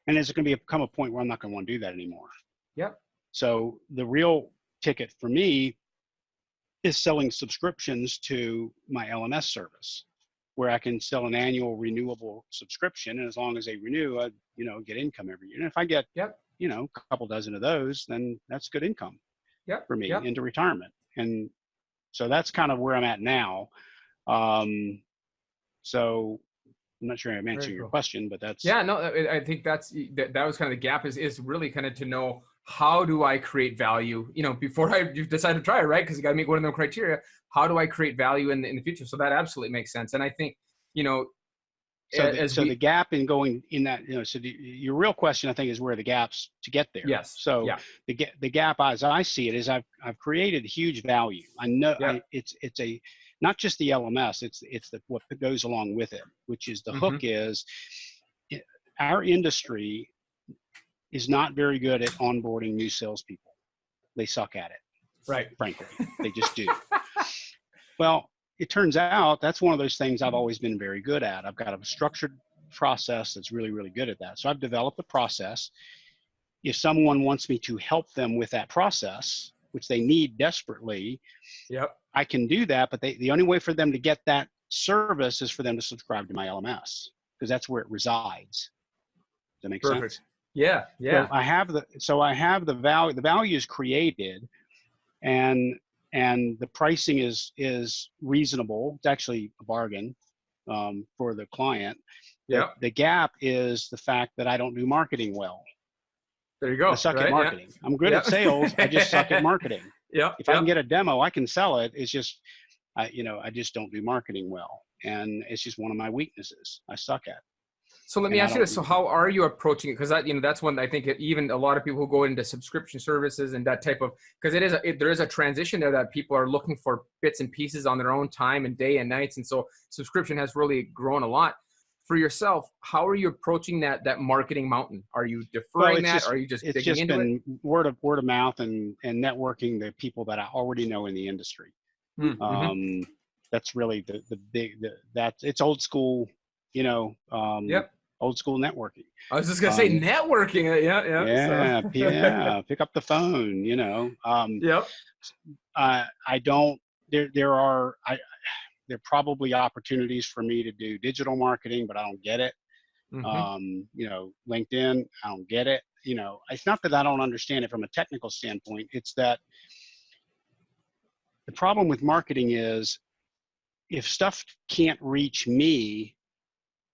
it's going to become a point where I'm not going to want to do that anymore. Yep. So the real ticket for me is selling subscriptions to my LMS service, where I can sell an annual renewable subscription, and as long as they renew, I get income every year. And if I get a couple dozen of those, then that's good income for me into retirement. And so that's kind of where I'm at now. So I'm not sure I'm answering your question, but that's I think that was kind of the gap, is really kind of to know, how do I create value, before you decide to try it, right? Because you got to meet one of them criteria. How do I create value in the future? So that absolutely makes sense. And I think, the gap in going in that, so your real question, I think, is where the gaps to get there. Yes. So the gap, as I see it, is I've created huge value. I know it's not just the LMS, it's what goes along with it, which is the hook is our industry is not very good at onboarding new salespeople. They suck at it. Right. Frankly, they just do. Well, it turns out that's one of those things I've always been very good at. I've got a structured process that's really, really good at that. So I've developed a process. If someone wants me to help them with that process, which they need desperately, I can do that. But the only way for them to get that service is for them to subscribe to my LMS, because that's where it resides. Does that make sense? Yeah. So I have the value. The value is created, and the pricing is reasonable. It's actually a bargain for the client. The gap is the fact that I don't do marketing well. There you go. I suck at marketing. I'm good at sales. I just suck at marketing. If I can get a demo, I can sell it. It's just, I just don't do marketing well, and it's just one of my weaknesses. I suck at. So let me And I ask you don't, this. So how are you approaching it? Because that, that's one, I think even a lot of people who go into subscription services and that type of, because there is a transition there that people are looking for bits and pieces on their own time and day and nights. And so subscription has really grown a lot. For yourself, how are you approaching that marketing mountain? Are you well, deferring that? Are you just it's digging just into it? been word of mouth and networking the people that I already know in the industry. Mm-hmm. That's really it's old school, Yep. old school networking. I was just gonna say networking. Yeah. So. Yeah, pick up the phone, Yep. I don't, there are probably opportunities for me to do digital marketing, but I don't get it. Mm-hmm. LinkedIn, I don't get it. It's not that I don't understand it from a technical standpoint. It's that the problem with marketing is if stuff can't reach me,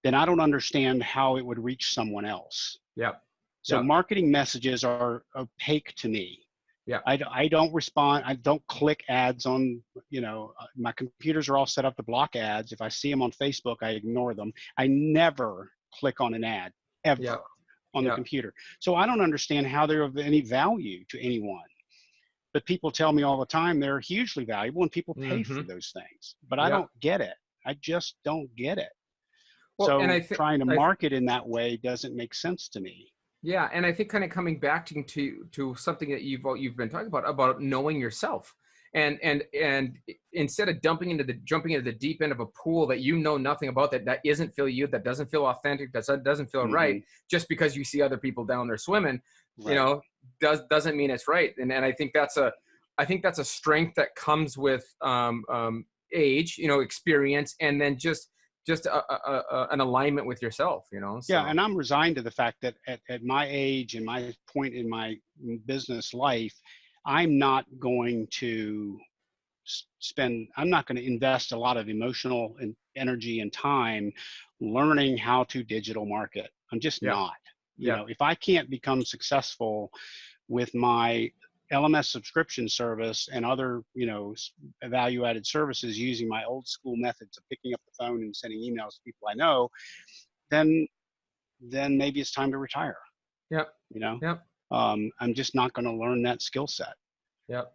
then I don't understand how it would reach someone else. Yep. So Yep. marketing messages are opaque to me. Yeah. I don't respond. I don't click ads on, my computers are all set up to block ads. If I see them on Facebook, I ignore them. I never click on an ad ever Yep. on the computer. So I don't understand how they're of any value to anyone. But people tell me all the time they're hugely valuable and people pay for those things. But I don't get it. I just don't get it. Well, and So I think trying to market in that way doesn't make sense to me. yeah, and I think kind of coming back to something that you've been talking about knowing yourself, and instead of jumping into the deep end of a pool that you know nothing about, that isn't feel you, that doesn't feel authentic, that doesn't feel right, just because you see other people down there swimming, Right. Doesn't mean it's right. And I think that's a strength that comes with age, experience, and then just an alignment with yourself, So. Yeah, and I'm resigned to the fact that at my age and my point in my business life, I'm not going to I'm not going to invest a lot of emotional and energy and time learning how to digital market. I'm just Yeah. not. Yeah. If I can't become successful with my LMS subscription service and other, value added services using my old school methods of picking up the phone and sending emails to people I know, then maybe it's time to retire. Yep. Yep. I'm just not going to learn that skill set. Yep.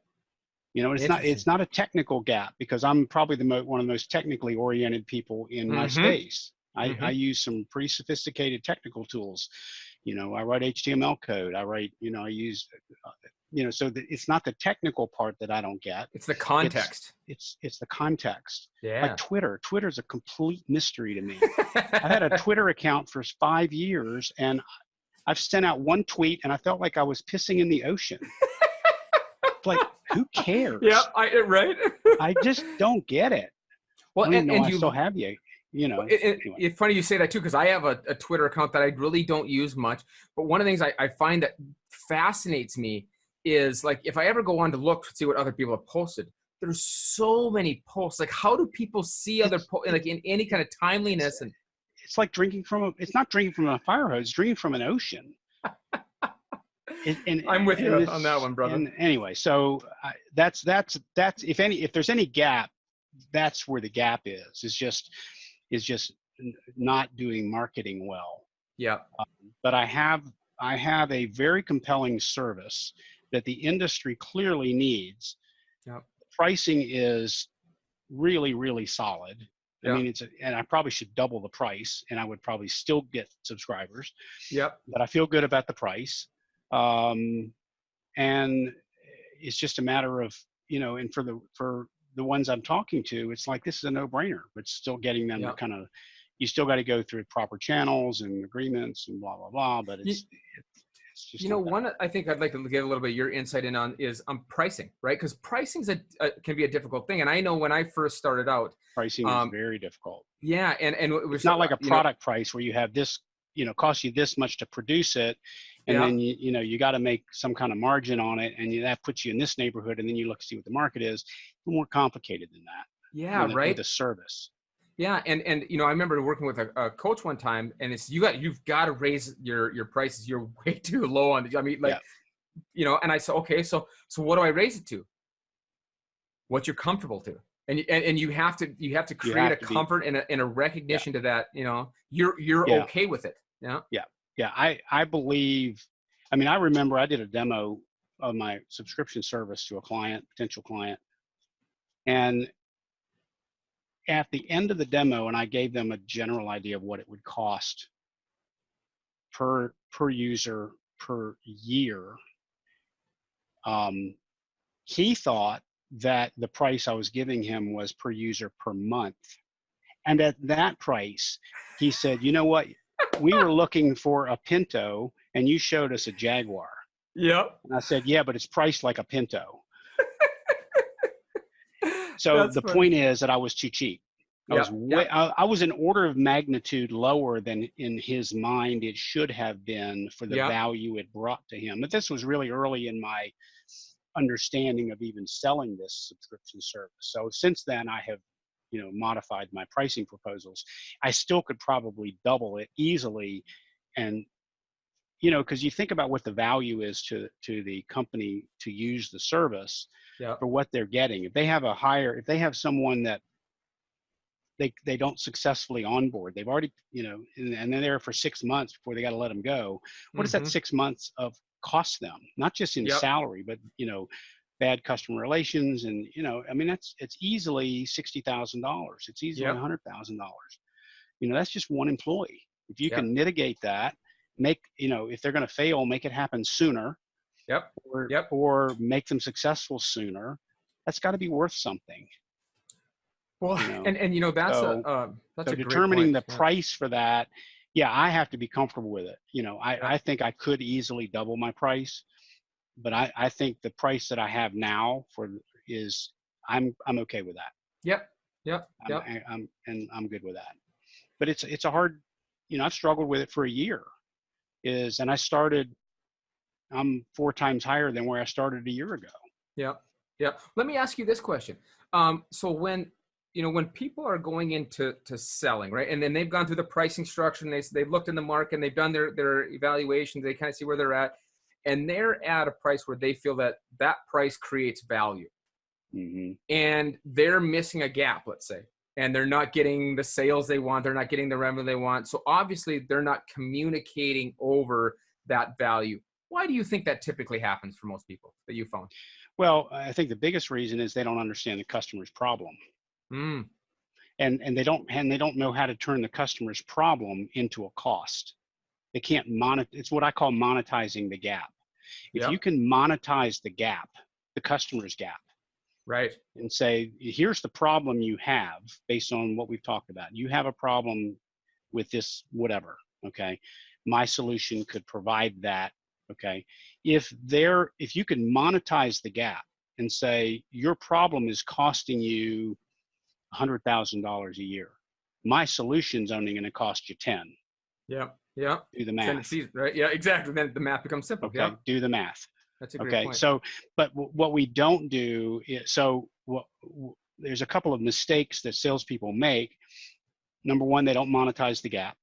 It's not a technical gap because I'm probably one of the most technically oriented people in my space. I use some pretty sophisticated technical tools. I write HTML code. I write, I use, so it's not the technical part that I don't get. It's the context. It's the context. Yeah. Like Twitter. Twitter's a complete mystery to me. I had a Twitter account for 5 years and I've sent out one tweet and I felt like I was pissing in the ocean. Like, who cares? Yeah, right. I just don't get it. Well, and I still have you. Anyway. It's funny you say that too, because I have a Twitter account that I really don't use much. But one of the things I find that fascinates me is, like, if I ever go on to look to see what other people have posted, there's so many posts. Like, how do people see other posts, like, in any kind of timeliness? And it's like it's not drinking from a fire hose, it's drinking from an ocean. I'm with you on that one, brother. And anyway, so that's if there's any gap, that's where the gap is just not doing marketing well. Yeah. But I have a very compelling service that the industry clearly needs. Yep. Pricing is really, really solid. Yep. I mean, and I probably should double the price and I would probably still get subscribers. Yep. But I feel good about the price. And it's just a matter of, and for the ones I'm talking to, it's like, this is a no-brainer, but still getting them to kind of, you still got to go through proper channels and agreements and blah, blah, blah. But it's just, one I think I'd like to get a little bit of your insight in on is pricing, right? Because pricing can be a difficult thing. And I know when I first started out, pricing is very difficult. Yeah. And it was not like a product price where you have this, costs you this much to produce it. And then, you got to make some kind of margin on it. And that puts you in this neighborhood. And then you look to see what the market is. It's more complicated than that. Yeah. Right. With a service. Yeah. And I remember working with a coach one time, and it's, you've got to raise your prices. You're way too low on and I said, okay, so what do I raise it to? What you're comfortable to. And you have to You create a have to be, comfort and a yeah, recognition to that, you're yeah, okay with it. Yeah. yeah, yeah. I believe, I mean, I remember I did a demo of my subscription service to a client, potential client, and at the end of the demo, and I gave them a general idea of what it would cost per user per year. Um, he thought that the price I was giving him was per user per month. And at that price, he said, you know what? We were looking for a Pinto and you showed us a Jaguar. Yep. And I said, yeah, but it's priced like a Pinto. So That's the funny. point is that I was too cheap. I was Yep. Yep. I was an order of magnitude lower than in his mind it should have been for the Yep. value it brought to him. But this was really early in my understanding of even selling this subscription service. So since then, I have, modified my pricing proposals. I still could probably double it easily, and because you think about what the value is to the company to use the service Yep. for what they're getting. If they have someone that they don't successfully onboard, they've already, and they're there for 6 months before they got to let them go. What does that Mm-hmm. 6 months of cost them? Not just in Yep. salary, but bad customer relations, and I mean it's easily $60,000. It's easily Yep. $100,000. That's just one employee. If you Yep. can mitigate that, make if they're going to fail, make it happen sooner, Yep. or Yep. or make them successful sooner. That's got to be worth something. Well, You know, and that's so that's so a great determining point. the Yeah. price for that, yeah, I have to be comfortable with it. I Yep. think I could easily double my price, but I think the price that I have now is I'm okay with that. Yep. Yep. I'm Yep. I'm good with that. But it's a hard, I've struggled with it for a year. And I'm 4 times higher than where I started a year ago. Yeah. Yeah. Let me ask you this question. So when people are going into selling, right, and then they've gone through the pricing structure and they've looked in the market and they've done their evaluations, they kind of see where they're at, and they're at a price where they feel that price creates value, Hmm. and they're missing a gap, let's say, and they're not getting the sales they want, they're not getting the revenue they want. So obviously they're not communicating over that value. Why do you think that typically happens for most people that you found? Well, I think the biggest reason is they don't understand the customer's problem. Mm. And they don't know how to turn the customer's problem into a cost. They can't it's what I call monetizing the gap. If you Yep. can monetize the gap, the customer's gap, Right. and say, here's the problem you have based on what we've talked about. You have a problem with this, whatever. Okay. My solution could provide that. Okay. If you can monetize the gap and say, your problem is costing you $100,000 a year. My solution's only going to cost you 10. Yep. Yep. Do the Then it's math. easy, right? Yeah, exactly. Then the math becomes simple. Okay. Yep. Do the math. That's a great Okay. point. So, but what we don't do is, there's a couple of mistakes that salespeople make. Number one, they don't monetize the gap.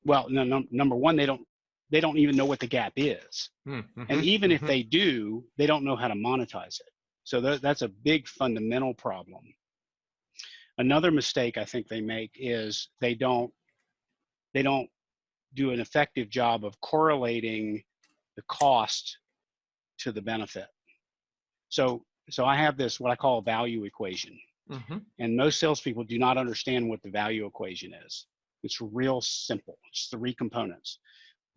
Well, no, number one, they don't even know what the gap is. Mm-hmm. And even if Mm-hmm. they do, they don't know how to monetize it. So that's a big fundamental problem. Another mistake I think they make is they don't do an effective job of correlating the cost to the benefit. So I have this, what I call a value equation. Mm-hmm. And most salespeople do not understand what the value equation is. It's real simple. It's 3 components.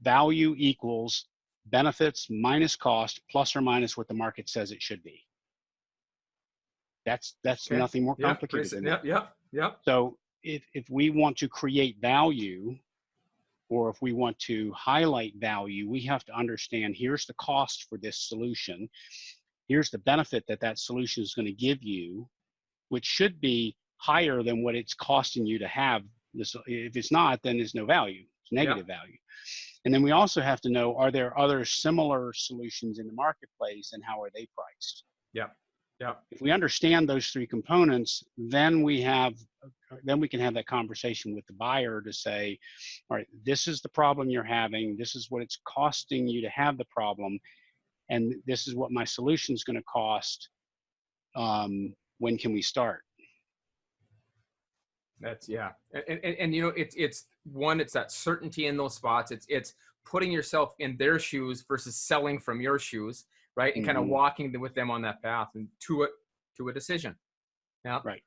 Value equals benefits minus cost plus or minus what the market says it should be. That's Okay. nothing more Yeah. complicated than that. Yep. Yep. Yep. So if we want to create value, or if we want to highlight value, we have to understand, here's the cost for this solution. Here's the benefit that solution is going to give you, which should be higher than what it's costing you to have this. If it's not, then there's no value. It's negative Yep. value. And then we also have to know, are there other similar solutions in the marketplace, and how are they priced? Yep. Yep. If we understand those 3 components, then we can have that conversation with the buyer to say, all right, this is the problem you're having. This is what it's costing you to have the problem. And this is what my solution is going to cost. When can we start? That's yeah. And you know, it's one, it's that certainty in those spots. It's putting yourself in their shoes versus selling from your shoes, right? And kind of Hmm. walking with them on that path and to a decision. Yeah, Right.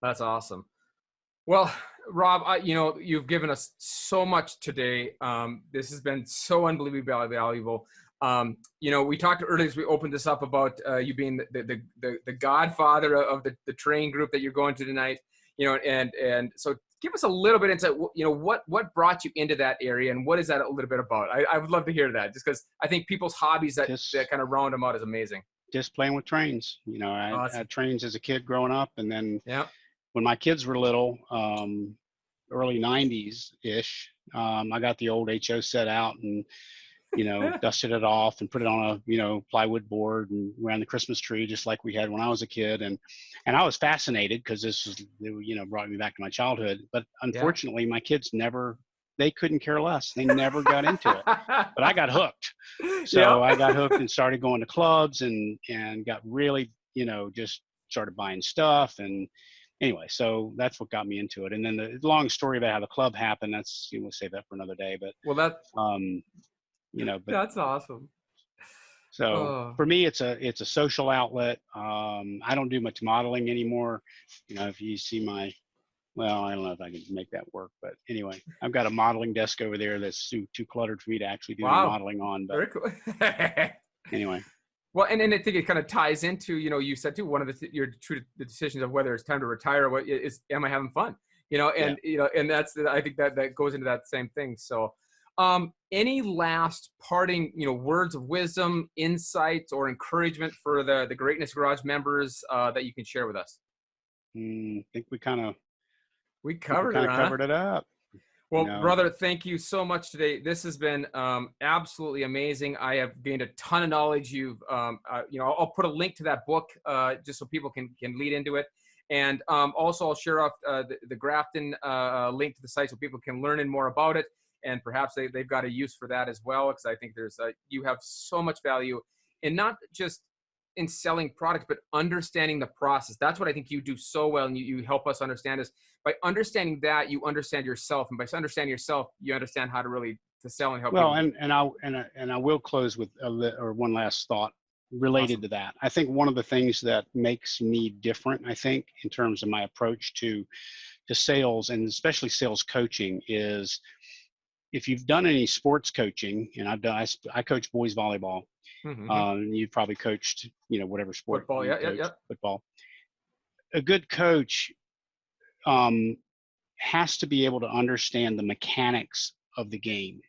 that's awesome. Well, Rob, you know, you've given us so much today. This has been so unbelievably valuable. You know, we talked earlier as we opened this up about you being the godfather of the train group that you're going to tonight. You know, and so give us a little bit insight. You know, what brought you into that area, and what is that a little bit about? I would love to hear that, just because I think people's hobbies that Just kind of round them out is amazing. just playing with trains. You know, I Awesome. had trains as a kid growing up, and then Yeah. when my kids were little, early 90s ish, I got the old HO set out and, dusted it off and put it on a, plywood board and around the Christmas tree, just like we had when I was a kid. And I was fascinated because this was, brought me back to my childhood. But Yeah. unfortunately, my kids they couldn't care less. They never got into it, but I got hooked. So Yep. I got hooked and started going to clubs and got really, just started buying stuff. And anyway, so that's what got me into it. And then the long story about how the club happened, we'll save that for another day. But, Well, that um, but that's awesome. so Oh, for me, it's a social outlet. I don't do much modeling anymore. If you see well, I don't know if I can make that work, but anyway, I've got a modeling desk over there that's too cluttered for me to actually do any wow. modeling on. But Very cool. anyway, Well, and I think it kind of ties into, you know, you said too, one of your true the decisions of whether it's time to retire, what is, am I having fun? You know, yeah. and I think that goes into that same thing. So, any last parting, you know, words of wisdom, insights, or encouragement for the Greatness Garage members that you can share with us? I think we kind of We covered it, huh? covered it up. You Well, know, brother, thank you so much today. This has been absolutely amazing. I have gained a ton of knowledge. You know, I'll put a link to that book just so people can lead into it, and also I'll share off the Grafton link to the site so people can learn in more about it, and perhaps they've got a use for that as well. Because I think there's you have so much value in not just in selling products, but understanding the process. That's what I think you do so well, and you help us understand is by understanding that you understand yourself, and by understanding yourself, you understand how to really to sell and help well, people. and I will close with or one last thought related Awesome. to that. I think one of the things that makes me different, I think, in terms of my approach to sales and especially sales coaching is if you've done any sports coaching, and I coach boys volleyball. Mm-hmm. You've probably coached, whatever sport Football. you Yeah. Yeah. coach, Yeah. football. A good coach um, has to be able to understand the mechanics of the game,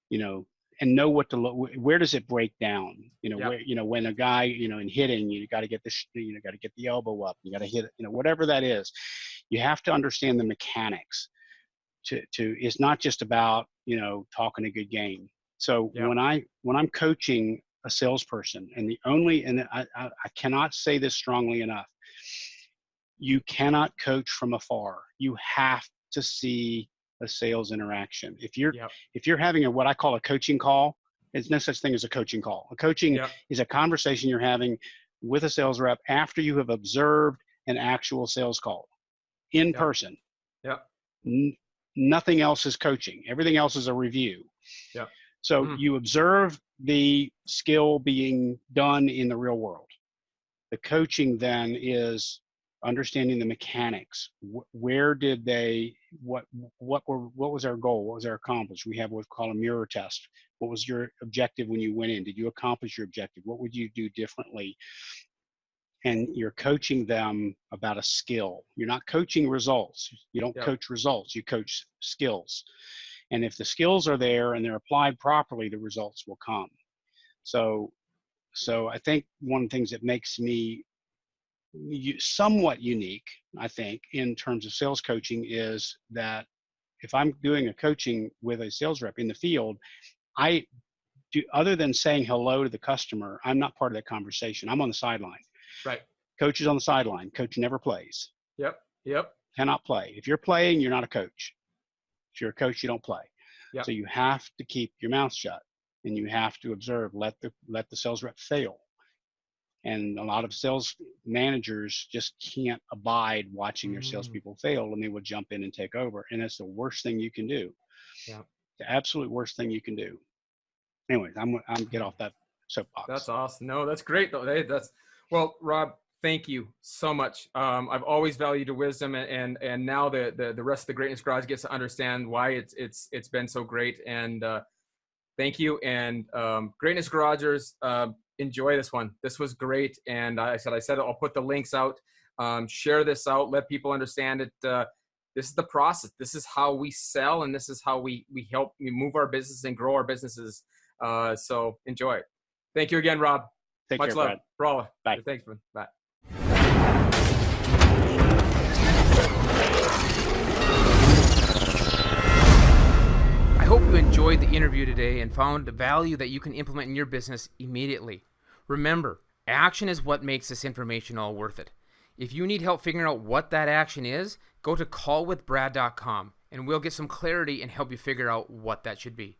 you know, and know what to look, where does it break down? Yeah. Where, when a guy, in hitting, you got to get got to get the elbow up, you got to hit it, whatever that is. You have to understand the mechanics it's not just about, talking a good game. So Yeah. when I'm coaching a salesperson and I cannot say this strongly enough, you cannot coach from afar. You have to see a sales interaction. Yeah. If you're having what I call a coaching call, there's no such thing as a coaching call. A coaching Yeah. is a conversation you're having with a sales rep after you have observed an actual sales call in Yeah. person. Yeah. Nothing else is coaching. Everything else is a review. Yeah. So Mm. you observe the skill being done in the real world. The coaching then is understanding the mechanics. Where did they? What was our goal? What was our accomplishment? We have what's called a mirror test. What was your objective when you went in? Did you accomplish your objective? What would you do differently? And you're coaching them about a skill. You're not coaching results. You don't Yeah. coach results. You coach skills. And if the skills are there and they're applied properly, the results will come. So, I think one of the things that makes me somewhat unique, I think, in terms of sales coaching is that if I'm doing a coaching with a sales rep in the field, I do, other than saying hello to the customer, I'm not part of that conversation. I'm on the sideline. Right. Coach is on the sideline. Coach never plays. Yep. Yep. Cannot play. If you're playing, you're not a coach. If you're a coach, you don't play. Yep. So you have to keep your mouth shut and you have to observe. Let the sales rep fail. And a lot of sales managers just can't abide watching their Mm, salespeople fail, and they will jump in and take over. And that's the worst thing you can do. yeah. The absolute worst thing you can do. Anyways, I'm get off that That's soapbox. awesome. No, that's great though. Hey, well, Rob, thank you so much. I've always valued your wisdom, and now the rest of the Greatness Garage gets to understand why it's been so great. And thank you. And Greatness Garagers, enjoy this one. This was great. And I said I'll put the links out. Share this out. Let people understand it. This is the process. This is how we sell, and this is how we help move our business and grow our businesses. So enjoy it. Thank you again, Rob. Take Much care, love. Brad. Brawler. Bye. Thanks, man. Bye. I hope you enjoyed the interview today and found the value that you can implement in your business immediately. Remember, action is what makes this information all worth it. If you need help figuring out what that action is, go to callwithbrad.com and we'll get some clarity and help you figure out what that should be.